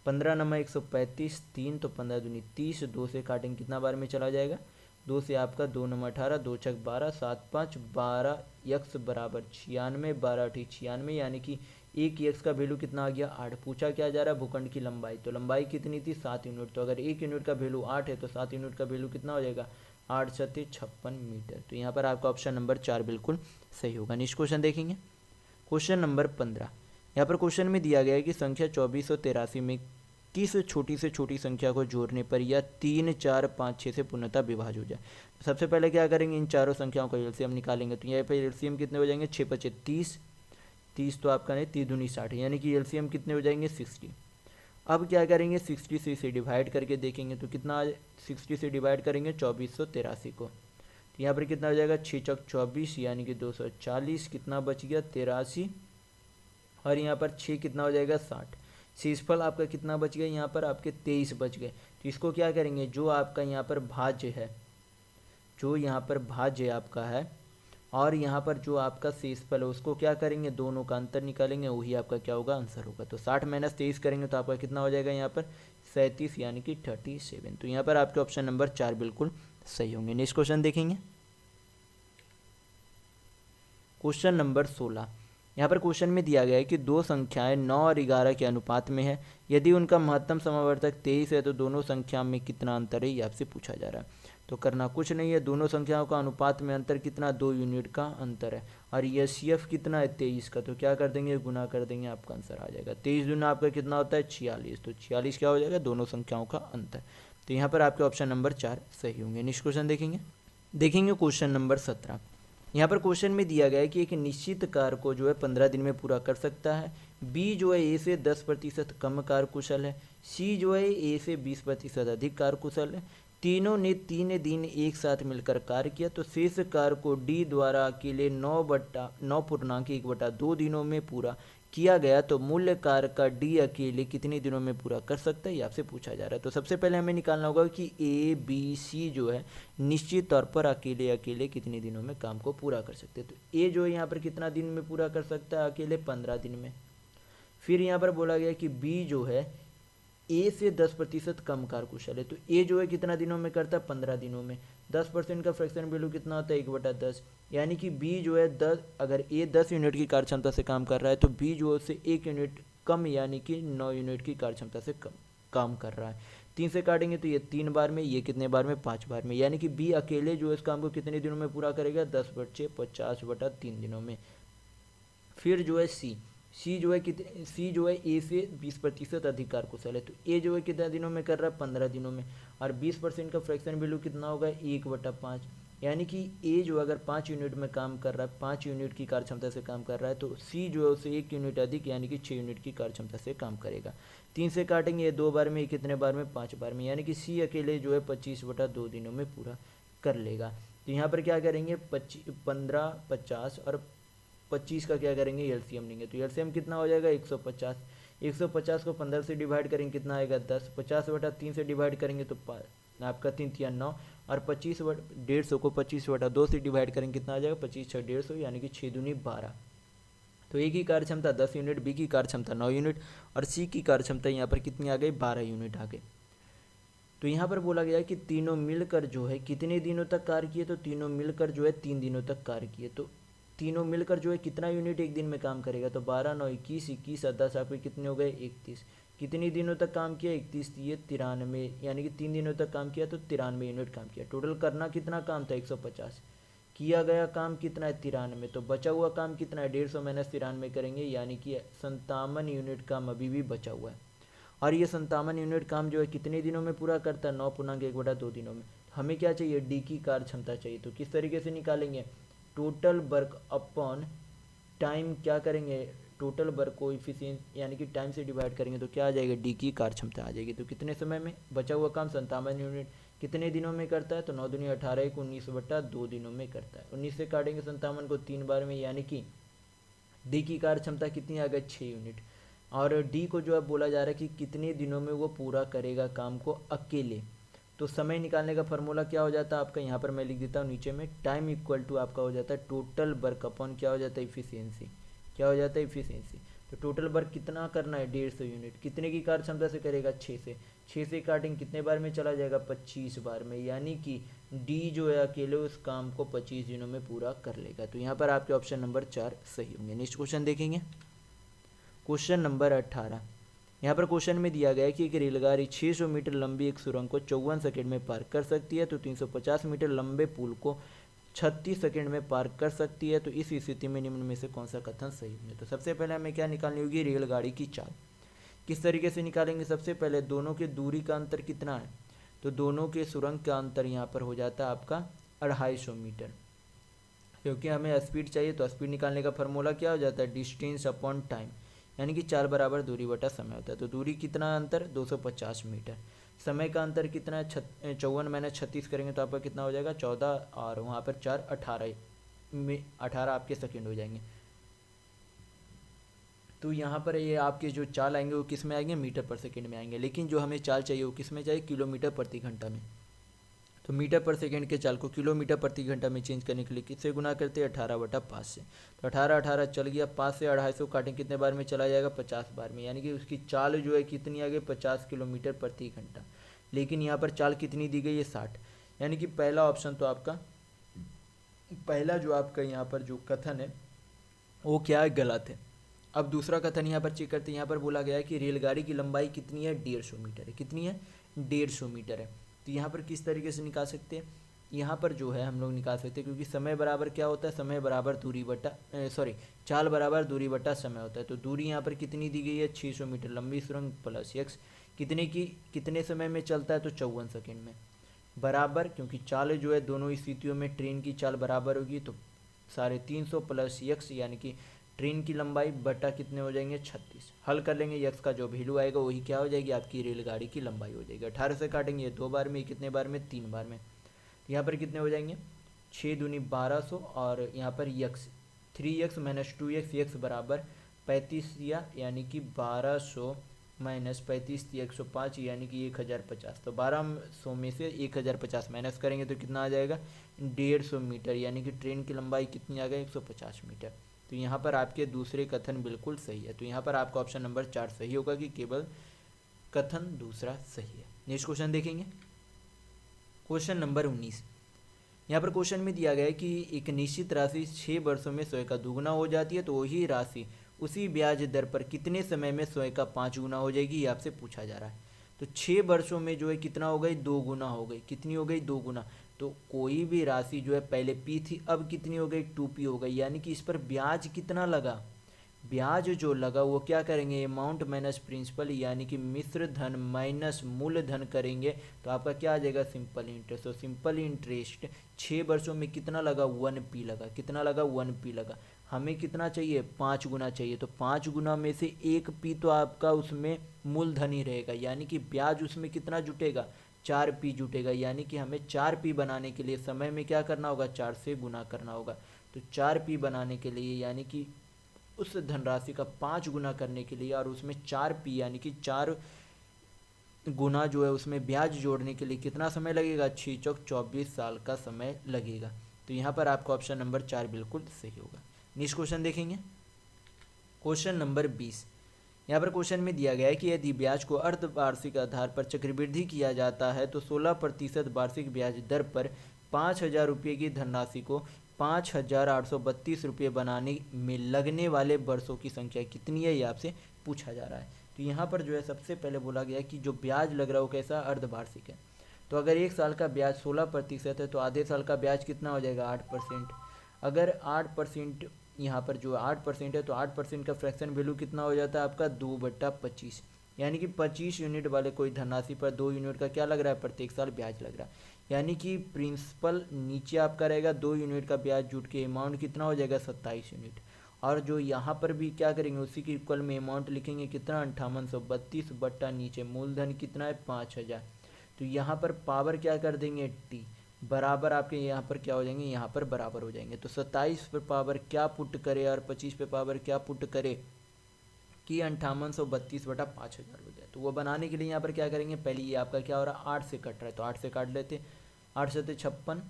15 नंबर 135 3, तो 15 दूनी 30, 2 से काटेंगे कितना बार में चला जाएगा 2 से आपका 2 नंबर 18, 2 छक 12, 7 5 12, x बराबर 96, 12 8 96, यानी कि एक x का वैल्यू कितना आ गया 8। पूछा क्या जा रहा है भूखंड की लंबाई, तो लंबाई कितनी थी 7 यूनिट, तो अगर 1 यूनिट का वैल्यू 8 है तो 7 यूनिट का वैल्यू कितना हो जाएगा 8 7 56 मीटर। तो यहाँ पर आपका ऑप्शन नंबर 4 बिल्कुल सही होगा। नेक्स्ट क्वेश्चन देखेंगे, क्वेश्चन नंबर 15। यहाँ पर क्वेश्चन में दिया गया है कि संख्या 2483 में किस छोटी से छोटी संख्या को जोड़ने पर यह 3 4 5 6 से पूर्णतः विभाज्य हो जाए। तो सबसे पहले क्या करेंगे इन चारों संख्याओं का एलसीएम निकालेंगे। तो यहाँ पर एलसीएम कितने हो जाएंगे 6 5 30, 30 तो आपका नहीं 3 दूनी 60, यानी कि एलसीएम कितने हो जाएंगे 60। अब क्या करेंगे 60 से इसे डिवाइड करके देखेंगे तो कितना 60 से डिवाइड करेंगे 2483 को, तो यहाँ पर कितना हो जाएगा 6 चौक 24, यानी कि 240, कितना बच गया 83, और यहाँ पर 6 कितना हो जाएगा 60। शेषफल आपका कितना बच गया यहाँ पर आपके 23 बच गए। तो इसको क्या करेंगे जो आपका यहाँ पर भाज्य है, जो यहाँ पर भाज्य आपका है और यहाँ पर जो आपका शेषफल है उसको क्या करेंगे दोनों का अंतर निकालेंगे, वही आपका क्या होगा आंसर होगा। तो 60 - 23 करेंगे तो आपका कितना हो जाएगा यहाँ पर 37, यानी कि 37। तो यहाँ पर आपके ऑप्शन नंबर 4 बिल्कुल सही होंगे। नेक्स्ट क्वेश्चन देखेंगे, क्वेश्चन नंबर 16। यहाँ पर क्वेश्चन में दिया गया है कि दो संख्याएं 9 और 11 के अनुपात में है। यदि उनका महत्तम समावर्तक 23 है तो दोनों संख्या में कितना अंतर है ये आपसे पूछा जा रहा है। तो करना कुछ नहीं है, दोनों संख्याओं का अनुपात में अंतर कितना 2 यूनिट का अंतर है, और एचसीएफ कितना है 23 का, तो क्या कर देंगे गुना कर देंगे, आपका आंसर आ जाएगा 23 गुना आपका कितना होता है 46। तो 46 क्या हो जाएगा दोनों संख्याओं का अंतर। तो यहाँ पर आपके ऑप्शन नंबर 4 सही होंगे। नेक्स्ट क्वेश्चन देखेंगे क्वेश्चन नंबर 17। यहाँ पर क्वेश्चन में दिया गया है कि एक निश्चित कार्य को जो है 15 दिन में पूरा कर सकता है। बी जो है ए से 10% कम कार्यकुशल है। सी जो है ए से 20% अधिक कार्यकुशल है। तीनों ने 3 दिन एक साथ मिलकर कार्य किया, तो शेष कार्य को डी द्वारा अकेले 9.1/2 दिनों में पूरा किया गया, तो मूल्य कार्य का डी अकेले कितने दिनों में पूरा कर सकता है ये आपसे पूछा जा रहा है। तो सबसे पहले हमें निकालना होगा कि ए बी सी जो है निश्चित तौर पर अकेले कितने दिनों में काम को पूरा कर सकते हैं। तो ए जो है यहाँ पर कितना दिन में पूरा कर सकता है अकेले 15 दिन में। फिर यहाँ पर बोला गया कि बी जो है ए से 10% कम कार्यकुशल है, तो ए जो है कितना दिनों में करता है 15 दिनों में। 10% का फ्रैक्शन वैल्यू कितना होता है 1/10, यानी कि बी जो है 10, अगर ए 10 यूनिट की कार्य क्षमता से काम कर रहा है तो बी जो है उससे 1 यूनिट कम यानी कि 9 यूनिट की कार्य क्षमता से कम काम कर रहा है। 3 से काटेंगे तो ये 3 बार में, ये कितने बार में 5 बार में, यानी कि बी अकेले जो है इस काम को कितने दिनों में पूरा करेगा 10/6 50/3 दिनों में। फिर जो है सी जो है ए से 20% अधिक कार्यकुशल है, तो ए जो है कितने दिनों में कर रहा है 15 दिनों में, और 20% का फ्रैक्शन वैल्यू कितना होगा 1/5, यानी कि ए जो अगर 5 यूनिट में काम कर रहा है, 5 यूनिट की कार्य क्षमता से काम कर रहा है, तो सी जो है उसे 1 यूनिट अधिक यानी कि 6 यूनिट की कार्य क्षमता से काम करेगा। 3 से काटेंगे, ये 2 बार में, कितने बार में, 5 बार में, यानी कि सी अकेले जो है 25/2 दिनों में पूरा कर लेगा। तो यहाँ पर क्या करेंगे, 15, 50 और 25 का क्या करेंगे, एलसीएम लेंगे। तो एलसीएम कितना हो जाएगा, 150। 150 को 15 से डिवाइड करेंगे, कितना आएगा, 10। 50/3 से डिवाइड करेंगे तो आपका 3 या 9, और 150 को 25/2 से डिवाइड करेंगे, कितना आ जाएगा, 25 6 150, यानी कि 6 दूनी 12। तो ए की कार्य क्षमता 10 यूनिट, बी की कार्य क्षमता 9 यूनिट और सी की कार्य क्षमता यहाँ पर कितनी आ गई, 12 यूनिट आ गई। तो यहाँ पर बोला गया है कि तीनों मिलकर जो है कितने दिनों तक कार्य किए, तो तीनों मिलकर जो है 3 दिनों तक कार्य किए। तो तीनों मिलकर जो है कितना यूनिट एक दिन में काम करेगा, तो 12 9 21, 21 और 10 आपके कितने हो गए, 31। कितनी दिनों तक काम किया, 31 ये 93, यानी कि 3 दिनों तक काम किया तो 93 यूनिट काम किया। टोटल करना कितना काम था, 150। किया गया काम कितना है, 93। तो बचा हुआ काम कितना है, 150 माइनस 93 करेंगे, यानी कि 57 यूनिट काम अभी भी बचा हुआ है। और ये 57 यूनिट काम जो है कितने दिनों में पूरा करता है, 9.1/2 दिनों में। हमें क्या चाहिए, डी की कार्य क्षमता चाहिए। तो किस तरीके से निकालेंगे, टोटल वर्क अपॉन टाइम, क्या करेंगे, टोटल वर्क को इफिशिएंट यानी कि टाइम से डिवाइड करेंगे तो क्या आ जाएगा, डी की कार्य क्षमता आ जाएगी। तो कितने समय में बचा हुआ काम 57 यूनिट कितने दिनों में करता है, तो 9 दूनी 18 को 19/2 दिनों में करता है। 19 से काटेंगे 57 को 3 बार में, यानी कि डी की कार्य क्षमता कितनी आ गई, 6 यूनिट। और डी को जो है बोला जा रहा है कि कितने दिनों में वो पूरा करेगा काम को अकेले। तो समय निकालने का फॉर्मूला क्या हो जाता है आपका, यहाँ पर मैं लिख देता हूँ नीचे में, टाइम इक्वल टू आपका हो जाता है टोटल वर्क अपॉन क्या हो जाता है, इफिशियंसी। क्या हो जाता है, इफिशियंसी। तो टोटल वर्क कितना करना है, 150 यूनिट। कितने की कार्य क्षमता से करेगा, 6 से। 6 से काटेंगे, कितने बार में चला जाएगा, 25 बार में, यानी कि डी जो है अकेले उस काम को 25 दिनों में पूरा कर लेगा। तो यहाँ पर आपके ऑप्शन नंबर 4 सही होंगे। नेक्स्ट क्वेश्चन देखेंगे, क्वेश्चन नंबर 18। यहाँ पर क्वेश्चन में दिया गया है कि एक रेलगाड़ी 600 मीटर लंबी एक सुरंग को 54 सेकंड में पार कर सकती है, तो 350 मीटर लंबे पुल को 36 सेकंड में पार कर सकती है। तो इस स्थिति में निम्न में से कौन सा कथन सही है। तो सबसे पहले हमें क्या निकालनी होगी, रेलगाड़ी की चाल। किस तरीके से निकालेंगे, सबसे पहले दोनों के दूरी का अंतर कितना है, तो दोनों के सुरंग का अंतर यहाँ पर हो जाता है आपका 250 मीटर। क्योंकि हमें स्पीड चाहिए तो स्पीड निकालने का फार्मूला क्या हो जाता है, डिस्टेंस अपॉन टाइम, यानी कि 4 बराबर दूरी बटा समय होता है। तो दूरी कितना अंतर, 250 मीटर। समय का अंतर कितना है, 54 माइनस 36 करेंगे तो आपका कितना हो जाएगा, 14, और वहाँ पर 4 18 में 18 आपके सेकंड हो जाएंगे। तो यहाँ पर ये आपके जो चाल आएंगे वो किस में आएंगे, मीटर पर सेकंड में आएंगे। लेकिन जो हमें चाल चाहिए वो किस में चाहिए, किलोमीटर प्रति घंटा में। तो मीटर पर सेकंड के चाल को किलोमीटर प्रति घंटा में चेंज करने के लिए किससे गुना करते हैं, 18/5 से। तो 18 चल गया, 5 से 250 काटें, कितने बार में चला जाएगा, 50 बार में, यानी कि उसकी चाल जो है कितनी आ गई, 50 किलोमीटर प्रति घंटा। लेकिन यहाँ पर चाल कितनी दी गई है, 60। यानी कि पहला ऑप्शन तो आपका, पहला जो आपका यहाँ पर जो कथन है वो क्या है, गलत है। अब दूसरा कथन यहाँ पर चेक करते हैं। यहाँ पर बोला गया है कि रेलगाड़ी की लंबाई कितनी है, 150 मीटर है। कितनी है, 150 मीटर है। तो यहाँ पर किस तरीके से निकाल सकते हैं, यहाँ पर जो है हम लोग निकाल सकते हैं, क्योंकि समय बराबर क्या होता है, समय बराबर दूरी बटा चाल बराबर दूरी बटा समय होता है। तो दूरी यहाँ पर कितनी दी गई है, 600 मीटर लंबी सुरंग प्लस x कितने समय में चलता है, तो 54 सेकेंड में, बराबर, क्योंकि चाल जो है दोनों स्थितियों में ट्रेन की चाल बराबर होगी, तो 350 प्लस x, यानी कि ट्रेन की लंबाई बटा कितने हो जाएंगे, 36। हल कर लेंगे, x का जो वैल्यू आएगा वही क्या हो जाएगी, आपकी रेलगाड़ी की लंबाई हो जाएगी। 18 से काटेंगे 2 बार में, कितने बार में, 3 बार में। यहाँ पर कितने हो जाएंगे, 6 दूनी 1200, और यहाँ पर x 3x minus 2x, x बराबर 35 दिया, यानी कि 1200 माइनस 35 दिया 105, यानी कि 1050। तो 1200 में से 1050 माइनस करेंगे तो कितना आ जाएगा, 150 मीटर, यानी कि ट्रेन की लंबाई कितनी आ गई, 150 मीटर। तो यहाँ पर आपके दूसरे कथन बिल्कुल सही है। तो यहाँ पर आपका ऑप्शन नंबर 4 सही होगा कि केवल कथन दूसरा सही है। नेक्स्ट क्वेश्चन देखेंगे, क्वेश्चन नंबर 19। यहाँ पर क्वेश्चन में दिया गया है कि एक निश्चित राशि 6 वर्षों में 100 का दुगुना हो जाती है, तो वही राशि उसी ब्याज दर पर कितने समय में 100 का 5 गुना हो जाएगी, ये आपसे पूछा जा रहा है। तो 6 वर्षों में जो है कितना हो गई, 2 गुना हो गई। कितनी हो गई, 2 गुना। तो कोई भी राशि जो है पहले p थी, अब कितनी हो गई, 2p हो गई, यानी कि इस पर ब्याज कितना लगा, ब्याज जो लगा वो क्या करेंगे, अमाउंट माइनस प्रिंसिपल यानी कि मिश्र धन माइनस मूल धन करेंगे तो आपका क्या आ जाएगा, सिंपल इंटरेस्ट। तो सिंपल इंटरेस्ट 6 वर्षों में कितना लगा, 1p लगा। कितना लगा, 1p लगा। हमें कितना चाहिए, 5 गुना चाहिए। तो 5 गुना में से 1p तो आपका उसमें मूलधन ही रहेगा, यानी कि ब्याज उसमें कितना जुटेगा, 4p जुटेगा। यानी कि हमें 4p बनाने के लिए समय में क्या करना होगा, 4 से गुना करना होगा। तो 4p बनाने के लिए यानी कि उस धनराशि का 5 गुना करने के लिए और उसमें 4p यानी कि 4 गुना जो है उसमें ब्याज जोड़ने के लिए कितना समय लगेगा, 6 चौक 24 साल का समय लगेगा। तो यहाँ पर आपका ऑप्शन नंबर 4 बिल्कुल सही होगा। नेक्स्ट क्वेश्चन देखेंगे, क्वेश्चन नंबर 20। यहाँ पर क्वेश्चन में दिया गया है कि यदि ब्याज को अर्धवार्षिक आधार पर चक्रवृद्धि किया जाता है तो 16% वार्षिक ब्याज दर पर 5,000 रुपये की धनराशि को 5,832 रुपये बनाने में लगने वाले वर्षों की संख्या कितनी है, ये आपसे पूछा जा रहा है। तो यहाँ पर जो है सबसे पहले बोला गया कि जो ब्याज लग रहा है वो कैसा, अर्धवार्षिक है। तो अगर एक साल का ब्याज 16% है तो आधे साल का ब्याज कितना हो जाएगा, 8%। अगर 8% यहाँ पर जो 8% है तो 8% का फ्रैक्शन वैल्यू कितना हो जाता है आपका, 2/25। यानी कि 25 यूनिट वाले कोई धनराशि पर 2 यूनिट का क्या लग रहा है, प्रत्येक साल ब्याज लग रहा है। यानी कि प्रिंसिपल नीचे आपका रहेगा, 2 यूनिट का ब्याज जुट के अमाउंट कितना हो जाएगा, 27 यूनिट। और जो यहाँ पर भी क्या करेंगे, उसी के इक्वल में अमाउंट लिखेंगे कितना, 5832 बट्टा नीचे मूलधन कितना है, 5,000। तो यहाँ पर पावर क्या कर देंगे, टी बराबर आपके यहाँ पर क्या हो जाएंगे, यहाँ पर बराबर हो जाएंगे। तो 27 पे पावर क्या पुट करे और 25 पे पावर क्या पुट करे कि 5832 बटा 5,000 हो जाए। तो वो बनाने के लिए यहाँ पर क्या करेंगे, पहले ये आपका क्या हो रहा है, 8 से कट रहा है तो 8 से काट लेते। 8 से 56,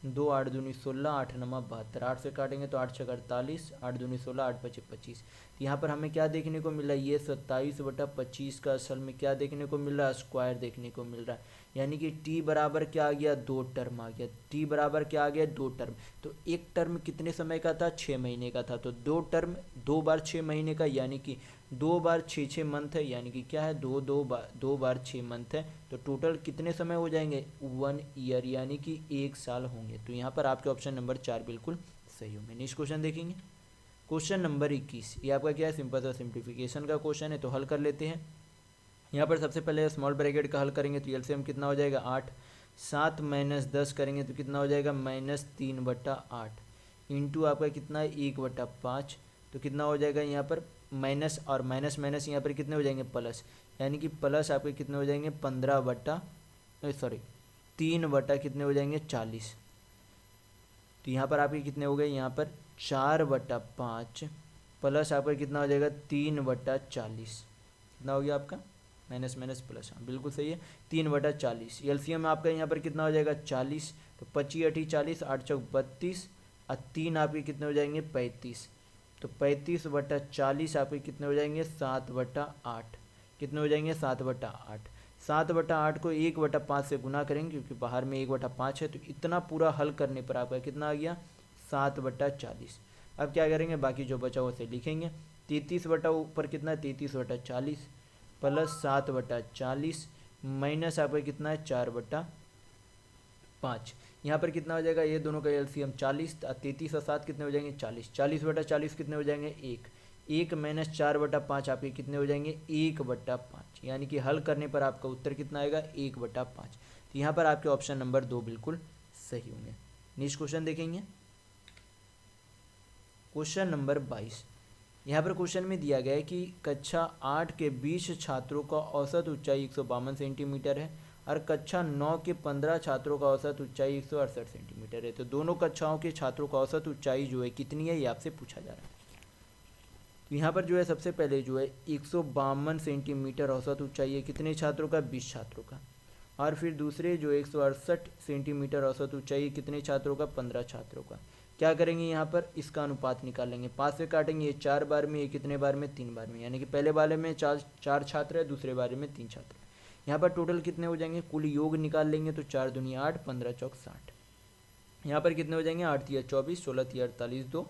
2 8 दूनी 16, 8 नमा 72। 8 से काटेंगे तो 8 6 48, 8 दूनी 16, 8 5 25। यहाँ पर हमें क्या देखने को मिल रहा है, ये 27/25 का असल में क्या देखने को मिल रहा है, स्क्वायर देखने को मिल रहा है। यानी कि टी बराबर क्या आ गया, 2 टर्म आ गया। टी बराबर क्या आ गया, 2 टर्म। तो एक टर्म कितने समय का था, 6 महीने का था। तो 2 टर्म 2 बार 6 महीने का, यानी कि 2 बार 6 मंथ है, यानी कि क्या है, 2 बार 6 मंथ है। तो टोटल कितने समय हो जाएंगे, 1 ईयर यानी कि 1 साल होंगे। तो यहाँ पर आपके ऑप्शन नंबर 4 बिल्कुल सही होंगे। नेक्स्ट क्वेश्चन देखेंगे, क्वेश्चन नंबर 21। ये आपका क्या है, सिंपल सा सिंप्लीफिकेशन का क्वेश्चन है, तो हल कर लेते हैं। यहाँ पर सबसे पहले स्मॉल ब्रैकेट का हल करेंगे तो एलसीएम कितना हो जाएगा, 8। 7 - 10 करेंगे तो कितना हो जाएगा, -3/8 इंटू आपका कितना है, 1/5। तो कितना हो जाएगा यहाँ पर माइनस, और माइनस माइनस यहाँ पर कितने हो जाएंगे, प्लस। यानी कि प्लस आपके कितने हो जाएंगे, 3 बटा कितने हो जाएंगे, 40। तो यहाँ पर आपके कितने हो गए, यहाँ पर 4/5 प्लस आपका कितना हो जाएगा, 3/40। कितना हो गया आपका, माइनस माइनस प्लस, हाँ बिल्कुल सही है, 3/40। एलसीएम आपका यहाँ पर कितना हो जाएगा, 40। तो 25 8 40, 8 चौक 32 और 3 आपके कितने हो जाएंगे, 35। तो 35/40 आपके कितने हो जाएंगे, 7/8। कितने हो जाएंगे, 7/8। 7/8 को 1/5 से गुना करेंगे क्योंकि बाहर में 1/5 है। तो इतना पूरा हल करने पर आपका कितना आ गया, 7/40। अब क्या करेंगे, बाकी जो बचा उसे लिखेंगे। 33 बटा ऊपर कितना है, 33/40 प्लस 7/40 माइनस आपका कितना है, 4/5। यहाँ पर कितना हो जाएगा, ये दोनों का एलसीएम 40। 33 और 7 कितने हो जाएंगे, 40। 40/40 कितने हो जाएंगे, 1। 1 माइनस 4/5 आपके कितने हो जाएंगे, 1/5। यानी कि हल करने पर आपका उत्तर कितना आएगा, 1/5। तो यहाँ पर आपके ऑप्शन नंबर 2 बिल्कुल सही होंगे। नेक्स्ट क्वेश्चन देखेंगे, क्वेश्चन नंबर 22। यहाँ पर क्वेश्चन में दिया गया है कि कक्षा 8 के 20 छात्रों का औसत ऊंचाई 152 सेंटीमीटर है और कक्षा 9 के 15 छात्रों का औसत ऊंचाई 168 सेंटीमीटर है। तो दोनों कक्षाओं के छात्रों का औसत ऊंचाई जो है कितनी है, ये आपसे पूछा जा रहा है। तो यहाँ पर जो है सबसे पहले जो है 152 सेंटीमीटर औसत ऊंचाई है, कितने छात्रों का, 20 छात्रों का। और फिर दूसरे जो 168 सेंटीमीटर औसत ऊंचाई है, कितने छात्रों का, 15 छात्रों का। क्या करेंगे, यहाँ पर इसका अनुपात निकालेंगे। 5 से काटेंगे, ये 4 बार में, ये कितने बार में, 3 बार में। यानी कि पहले वाले में 4 छात्र है, दूसरे बारे में 3 छात्र। यहाँ पर टोटल कितने हो जाएंगे, कुल योग निकाल लेंगे तो 4 दूनी 8, 15 चौक 60। यहाँ पर कितने हो जाएंगे, 8 तिया 24, 16 तिया 48, 2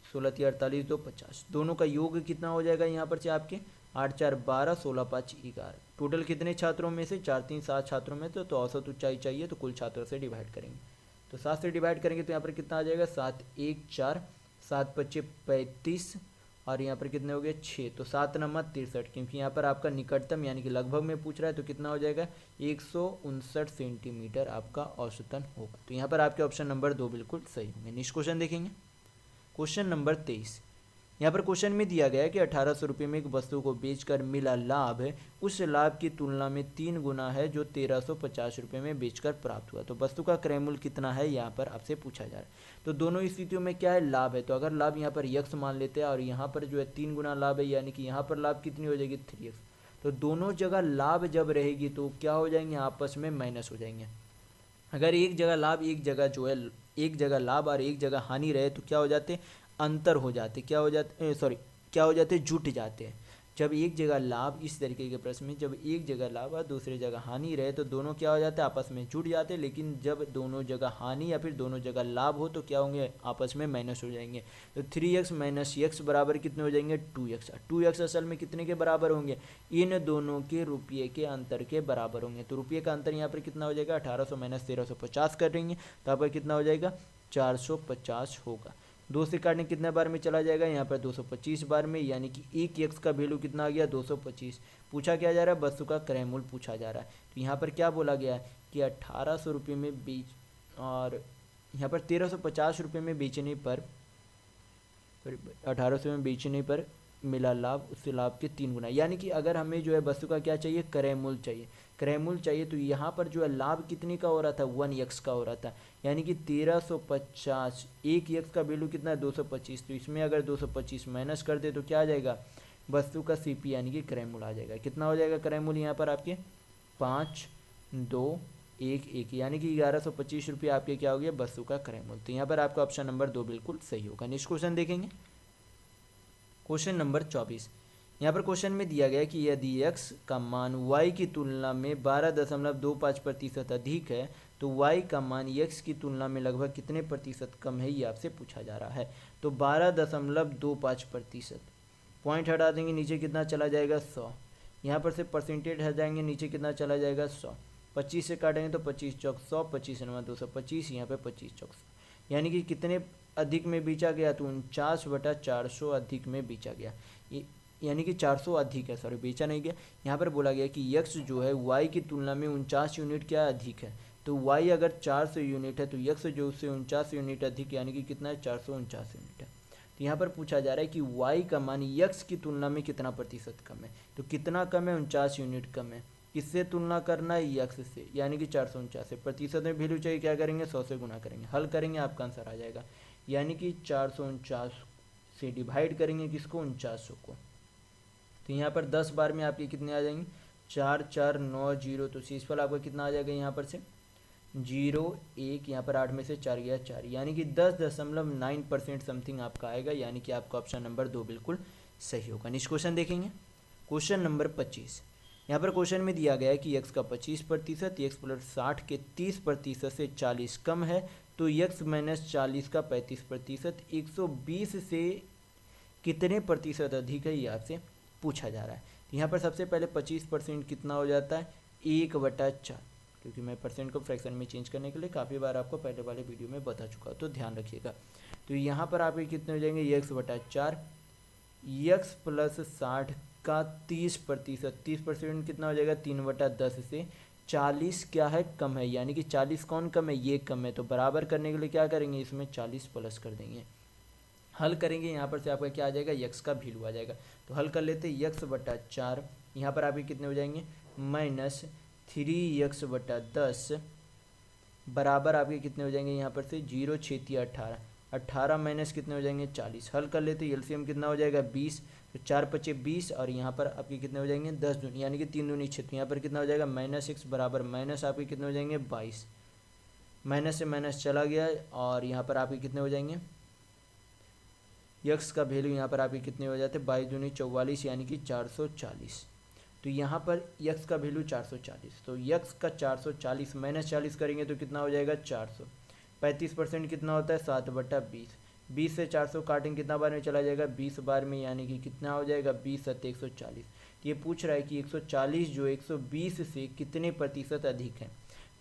16 तिया 48, 2 50। दोनों का योग कितना हो जाएगा यहाँ पर से आपके, 8 4 12, 16 5 11। टोटल कितने छात्रों में से, 4 3 7 छात्रों में तो औसत ऊंचाई चाहिए तो कुल छात्रों से डिवाइड करेंगे। तो 7 से डिवाइड करेंगे तो यहाँ पर कितना आ जाएगा, 7 1 4, 7 पच्चे 35 और यहाँ पर कितने हो गए 6, तो 7 नंबर 63, क्योंकि यहाँ पर आपका निकटतम यानी कि लगभग में पूछ रहा है तो कितना हो जाएगा 159 सेंटीमीटर आपका औसतन होगा। तो यहाँ पर आपके ऑप्शन नंबर 2 बिल्कुल सही होंगे। नेक्स्ट क्वेश्चन देखेंगे, क्वेश्चन नंबर 23। यहाँ पर क्वेश्चन में दिया गया है कि 1800 रुपये में एक वस्तु को बेचकर मिला लाभ है उस लाभ की तुलना में 3 गुना है जो 1350 रुपये में बेचकर प्राप्त हुआ। तो वस्तु का क्रय मूल्य कितना है यहाँ पर आपसे पूछा जा रहा है। तो दोनों स्थितियों में क्या है, लाभ है, तो अगर लाभ यहाँ पर यक्स मान लेते हैं और यहाँ पर जो है 3 गुना लाभ है, यानी कि यहाँ पर लाभ कितनी हो जाएगी 3x। तो दोनों जगह लाभ जब रहेगी तो क्या हो जाएंगे, आपस में माइनस हो जाएंगे। अगर एक जगह लाभ एक जगह जो है एक जगह लाभ और एक जगह हानि रहे तो क्या हो जाते, अंतर हो जाते, क्या हो जाते जुट जाते हैं। जब एक जगह लाभ, इस तरीके के प्रश्न में जब एक जगह लाभ और दूसरी जगह हानि रहे तो दोनों क्या हो जाते हैं, आपस में जुट जाते हैं। लेकिन जब दोनों जगह हानि या फिर दोनों जगह लाभ हो तो क्या होंगे, आपस में माइनस हो जाएंगे। तो 3x माइनस x बराबर कितने हो जाएंगे 2x। 2x असल में कितने के बराबर होंगे, इन दोनों के रुपये के अंतर के बराबर होंगे। तो रुपये का अंतर यहाँ पर कितना हो जाएगा, 1800 माइनस 1350 करेंगे तो आपका कितना हो जाएगा 450 होगा। 2 से काटने कितने बार में चला जाएगा, यहाँ पर 225 बार में, यानी कि एक एक्स का वैल्यू कितना आ गया 225। पूछा क्या जा रहा है, वस्तु का क्रय मूल्य पूछा जा रहा है। तो यहाँ पर क्या बोला गया है कि 1800 रुपये में बेच और यहाँ पर 1350 रुपये में बेचने पर 1800 में बेचने पर मिला लाभ उससे लाभ के 3 गुना, यानी कि अगर हमें जो है वस्तु का क्या चाहिए, क्रय मूल्य चाहिए। क्रय मूल्य चाहिए तो यहाँ पर जो है लाभ कितने का हो रहा था 1x का हो रहा था, यानी कि 1350, एक एक्स का वैल्यू कितना है 225। तो इसमें अगर 225 माइनस कर दे तो क्या आ जाएगा, वस्तु का CP यानी कि क्रय मूल्य आ जाएगा। कितना हो जाएगा क्रय मूल्य यहाँ पर आपके 5211, यानी कि 1125 रुपये आपके क्या हो गया वस्तु का क्रय मूल्य। तो यहाँ पर आपका ऑप्शन नंबर 2 बिल्कुल सही होगा। नेक्स्ट क्वेश्चन देखेंगे, क्वेश्चन नंबर 24। यहाँ पर क्वेश्चन में दिया गया कि यदि x का मान y की तुलना में 12.25% अधिक है तो y का मान x की तुलना में लगभग कितने प्रतिशत कम है, ये आपसे पूछा जा रहा है। तो 12.25%, पॉइंट हटा देंगे नीचे कितना चला जाएगा 100, यहाँ पर से परसेंटेज हट जाएंगे नीचे कितना चला जाएगा 100, 25 से काटेंगे तो 25 चौक 100, 25 नवा 225, यहाँ पे 25 चौक 100, यानी कि कितने अधिक में बेचा गया तो 49/400 अधिक में बेचा गया, यानी कि 400 अधिक है, सॉरी बेचा नहीं गया। यहाँ पर बोला गया कि x जो है y की तुलना में 49 यूनिट क्या अधिक है, तो y अगर 400 यूनिट है तो x जो उससे 49 यूनिट अधिक, यानी कि कितना है 449 यूनिट है। तो यहाँ पर पूछा जा रहा है कि y का मान x की तुलना में कितना प्रतिशत कम है, तो कितना कम है 49 यूनिट कम है। किससे तुलना करना है, x से, यानी कि 449 से। प्रतिशत में वैल्यू चाहिए, क्या करेंगे 100 से गुना करेंगे, हल करेंगे आपका आंसर आ जाएगा, यानी कि 449 से डिवाइड करेंगे किसको 4900 को। तो यहाँ पर 10 बार में आपके कितने आ जाएंगे 4490, तो शेषफल आपका कितना आ जाएगा यहाँ पर से 0 1, यहाँ पर 8 में से 4 गया 4, यानी कि 10.9% समथिंग आपका आएगा, यानी कि आपका ऑप्शन नंबर 2 बिल्कुल सही होगा। नेक्स्ट क्वेश्चन देखेंगे, क्वेश्चन नंबर 25। यहाँ पर क्वेश्चन में दिया गया है कि x का 25%, x प्लस 60 के 30% से 40 कम है तो x माइनस 40 का 35% 120 से कितने प्रतिशत अधिक है, ये आपसे पूछा जा रहा है। तो यहाँ पर सबसे पहले 25% कितना हो जाता है 1/4, क्योंकि मैं परसेंट को फ्रैक्शन में चेंज करने के लिए काफ़ी बार आपको पहले वाले वीडियो में बता चुका, तो ध्यान रखिएगा। तो यहाँ पर आपके कितने हो जाएंगे x/4, x प्लस 60 का 30%, 30% कितना हो जाएगा 3/10 से 40 क्या है कम है, यानी कि 40 कौन कम है, ये कम है। तो बराबर करने के लिए क्या करेंगे, इसमें 40 प्लस कर देंगे, हल करेंगे, यहाँ पर से आपका क्या आ जाएगा x का वैल्यू आ जाएगा। तो हल कर लेते x/4, यहाँ पर आपके कितने हो जाएंगे माइनस 3x/10 बराबर आपके कितने हो जाएंगे, यहाँ पर से 0 6 18, 18 माइनस कितने हो जाएंगे 40, हल कर लेते एलसीएम कितना हो जाएगा 20, तो 4 5 20 और यहाँ पर आपके कितने हो जाएंगे 10 दूनी, यानी कि 3 दूनी 6, तो यहाँ पर कितना हो जाएगा -x बराबर माइनस आपके कितने हो जाएंगे 22, माइनस से माइनस चला गया और यहाँ पर आपके कितने हो जाएंगे x का वैल्यू यहाँ पर आपके कितने हो जाते हैं 22 दूनी 44, यानी कि 440। तो यहाँ पर x का वैल्यू 440, तो x का 440 माइनस 40 करेंगे तो कितना हो जाएगा 400, 35% कितना होता है 7/20, 20 से 400 काटेंगे कितना बार में चला जाएगा 20 बार में, यानी कि कितना हो जाएगा 20 × 140। ये पूछ रहा है कि 140 जो 120 से कितने प्रतिशत अधिक है,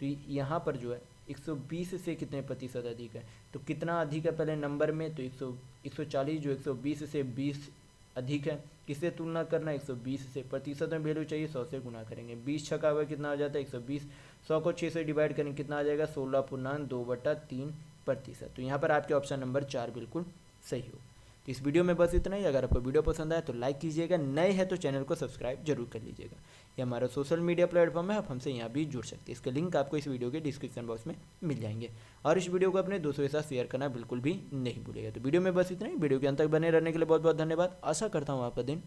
तो यहाँ पर जो है 120 से कितने प्रतिशत अधिक है। तो कितना अधिक है पहले नंबर में, तो 140 जो 120 से 20 अधिक है। किससे तुलना करना, 120 से। प्रतिशत में वैल्यू चाहिए, 100 से गुना करेंगे। 20 छका हुआ कितना आ जाता है 120। 100 को 6 से डिवाइड करेंगे कितना आ जाएगा 16.2/3%। तो यहाँ पर आपके ऑप्शन नंबर 4 बिल्कुल सही हो। तो इस वीडियो में बस इतना ही। अगर आपको वीडियो पसंद आए तो लाइक कीजिएगा, नए हैं तो चैनल को सब्सक्राइब जरूर कर लीजिएगा। ये हमारा सोशल मीडिया प्लेटफॉर्म है, आप हमसे यहाँ भी जुड़ सकते हैं। इसके लिंक आपको इस वीडियो के डिस्क्रिप्शन बॉक्स में मिल जाएंगे। और इस वीडियो को अपने दोस्तों के साथ शेयर करना बिल्कुल भी नहीं भूलिएगा। तो वीडियो में बस इतना ही। वीडियो के अंत तक बने रहने के लिए बहुत बहुत धन्यवाद। आशा करता हूँ आपका दिन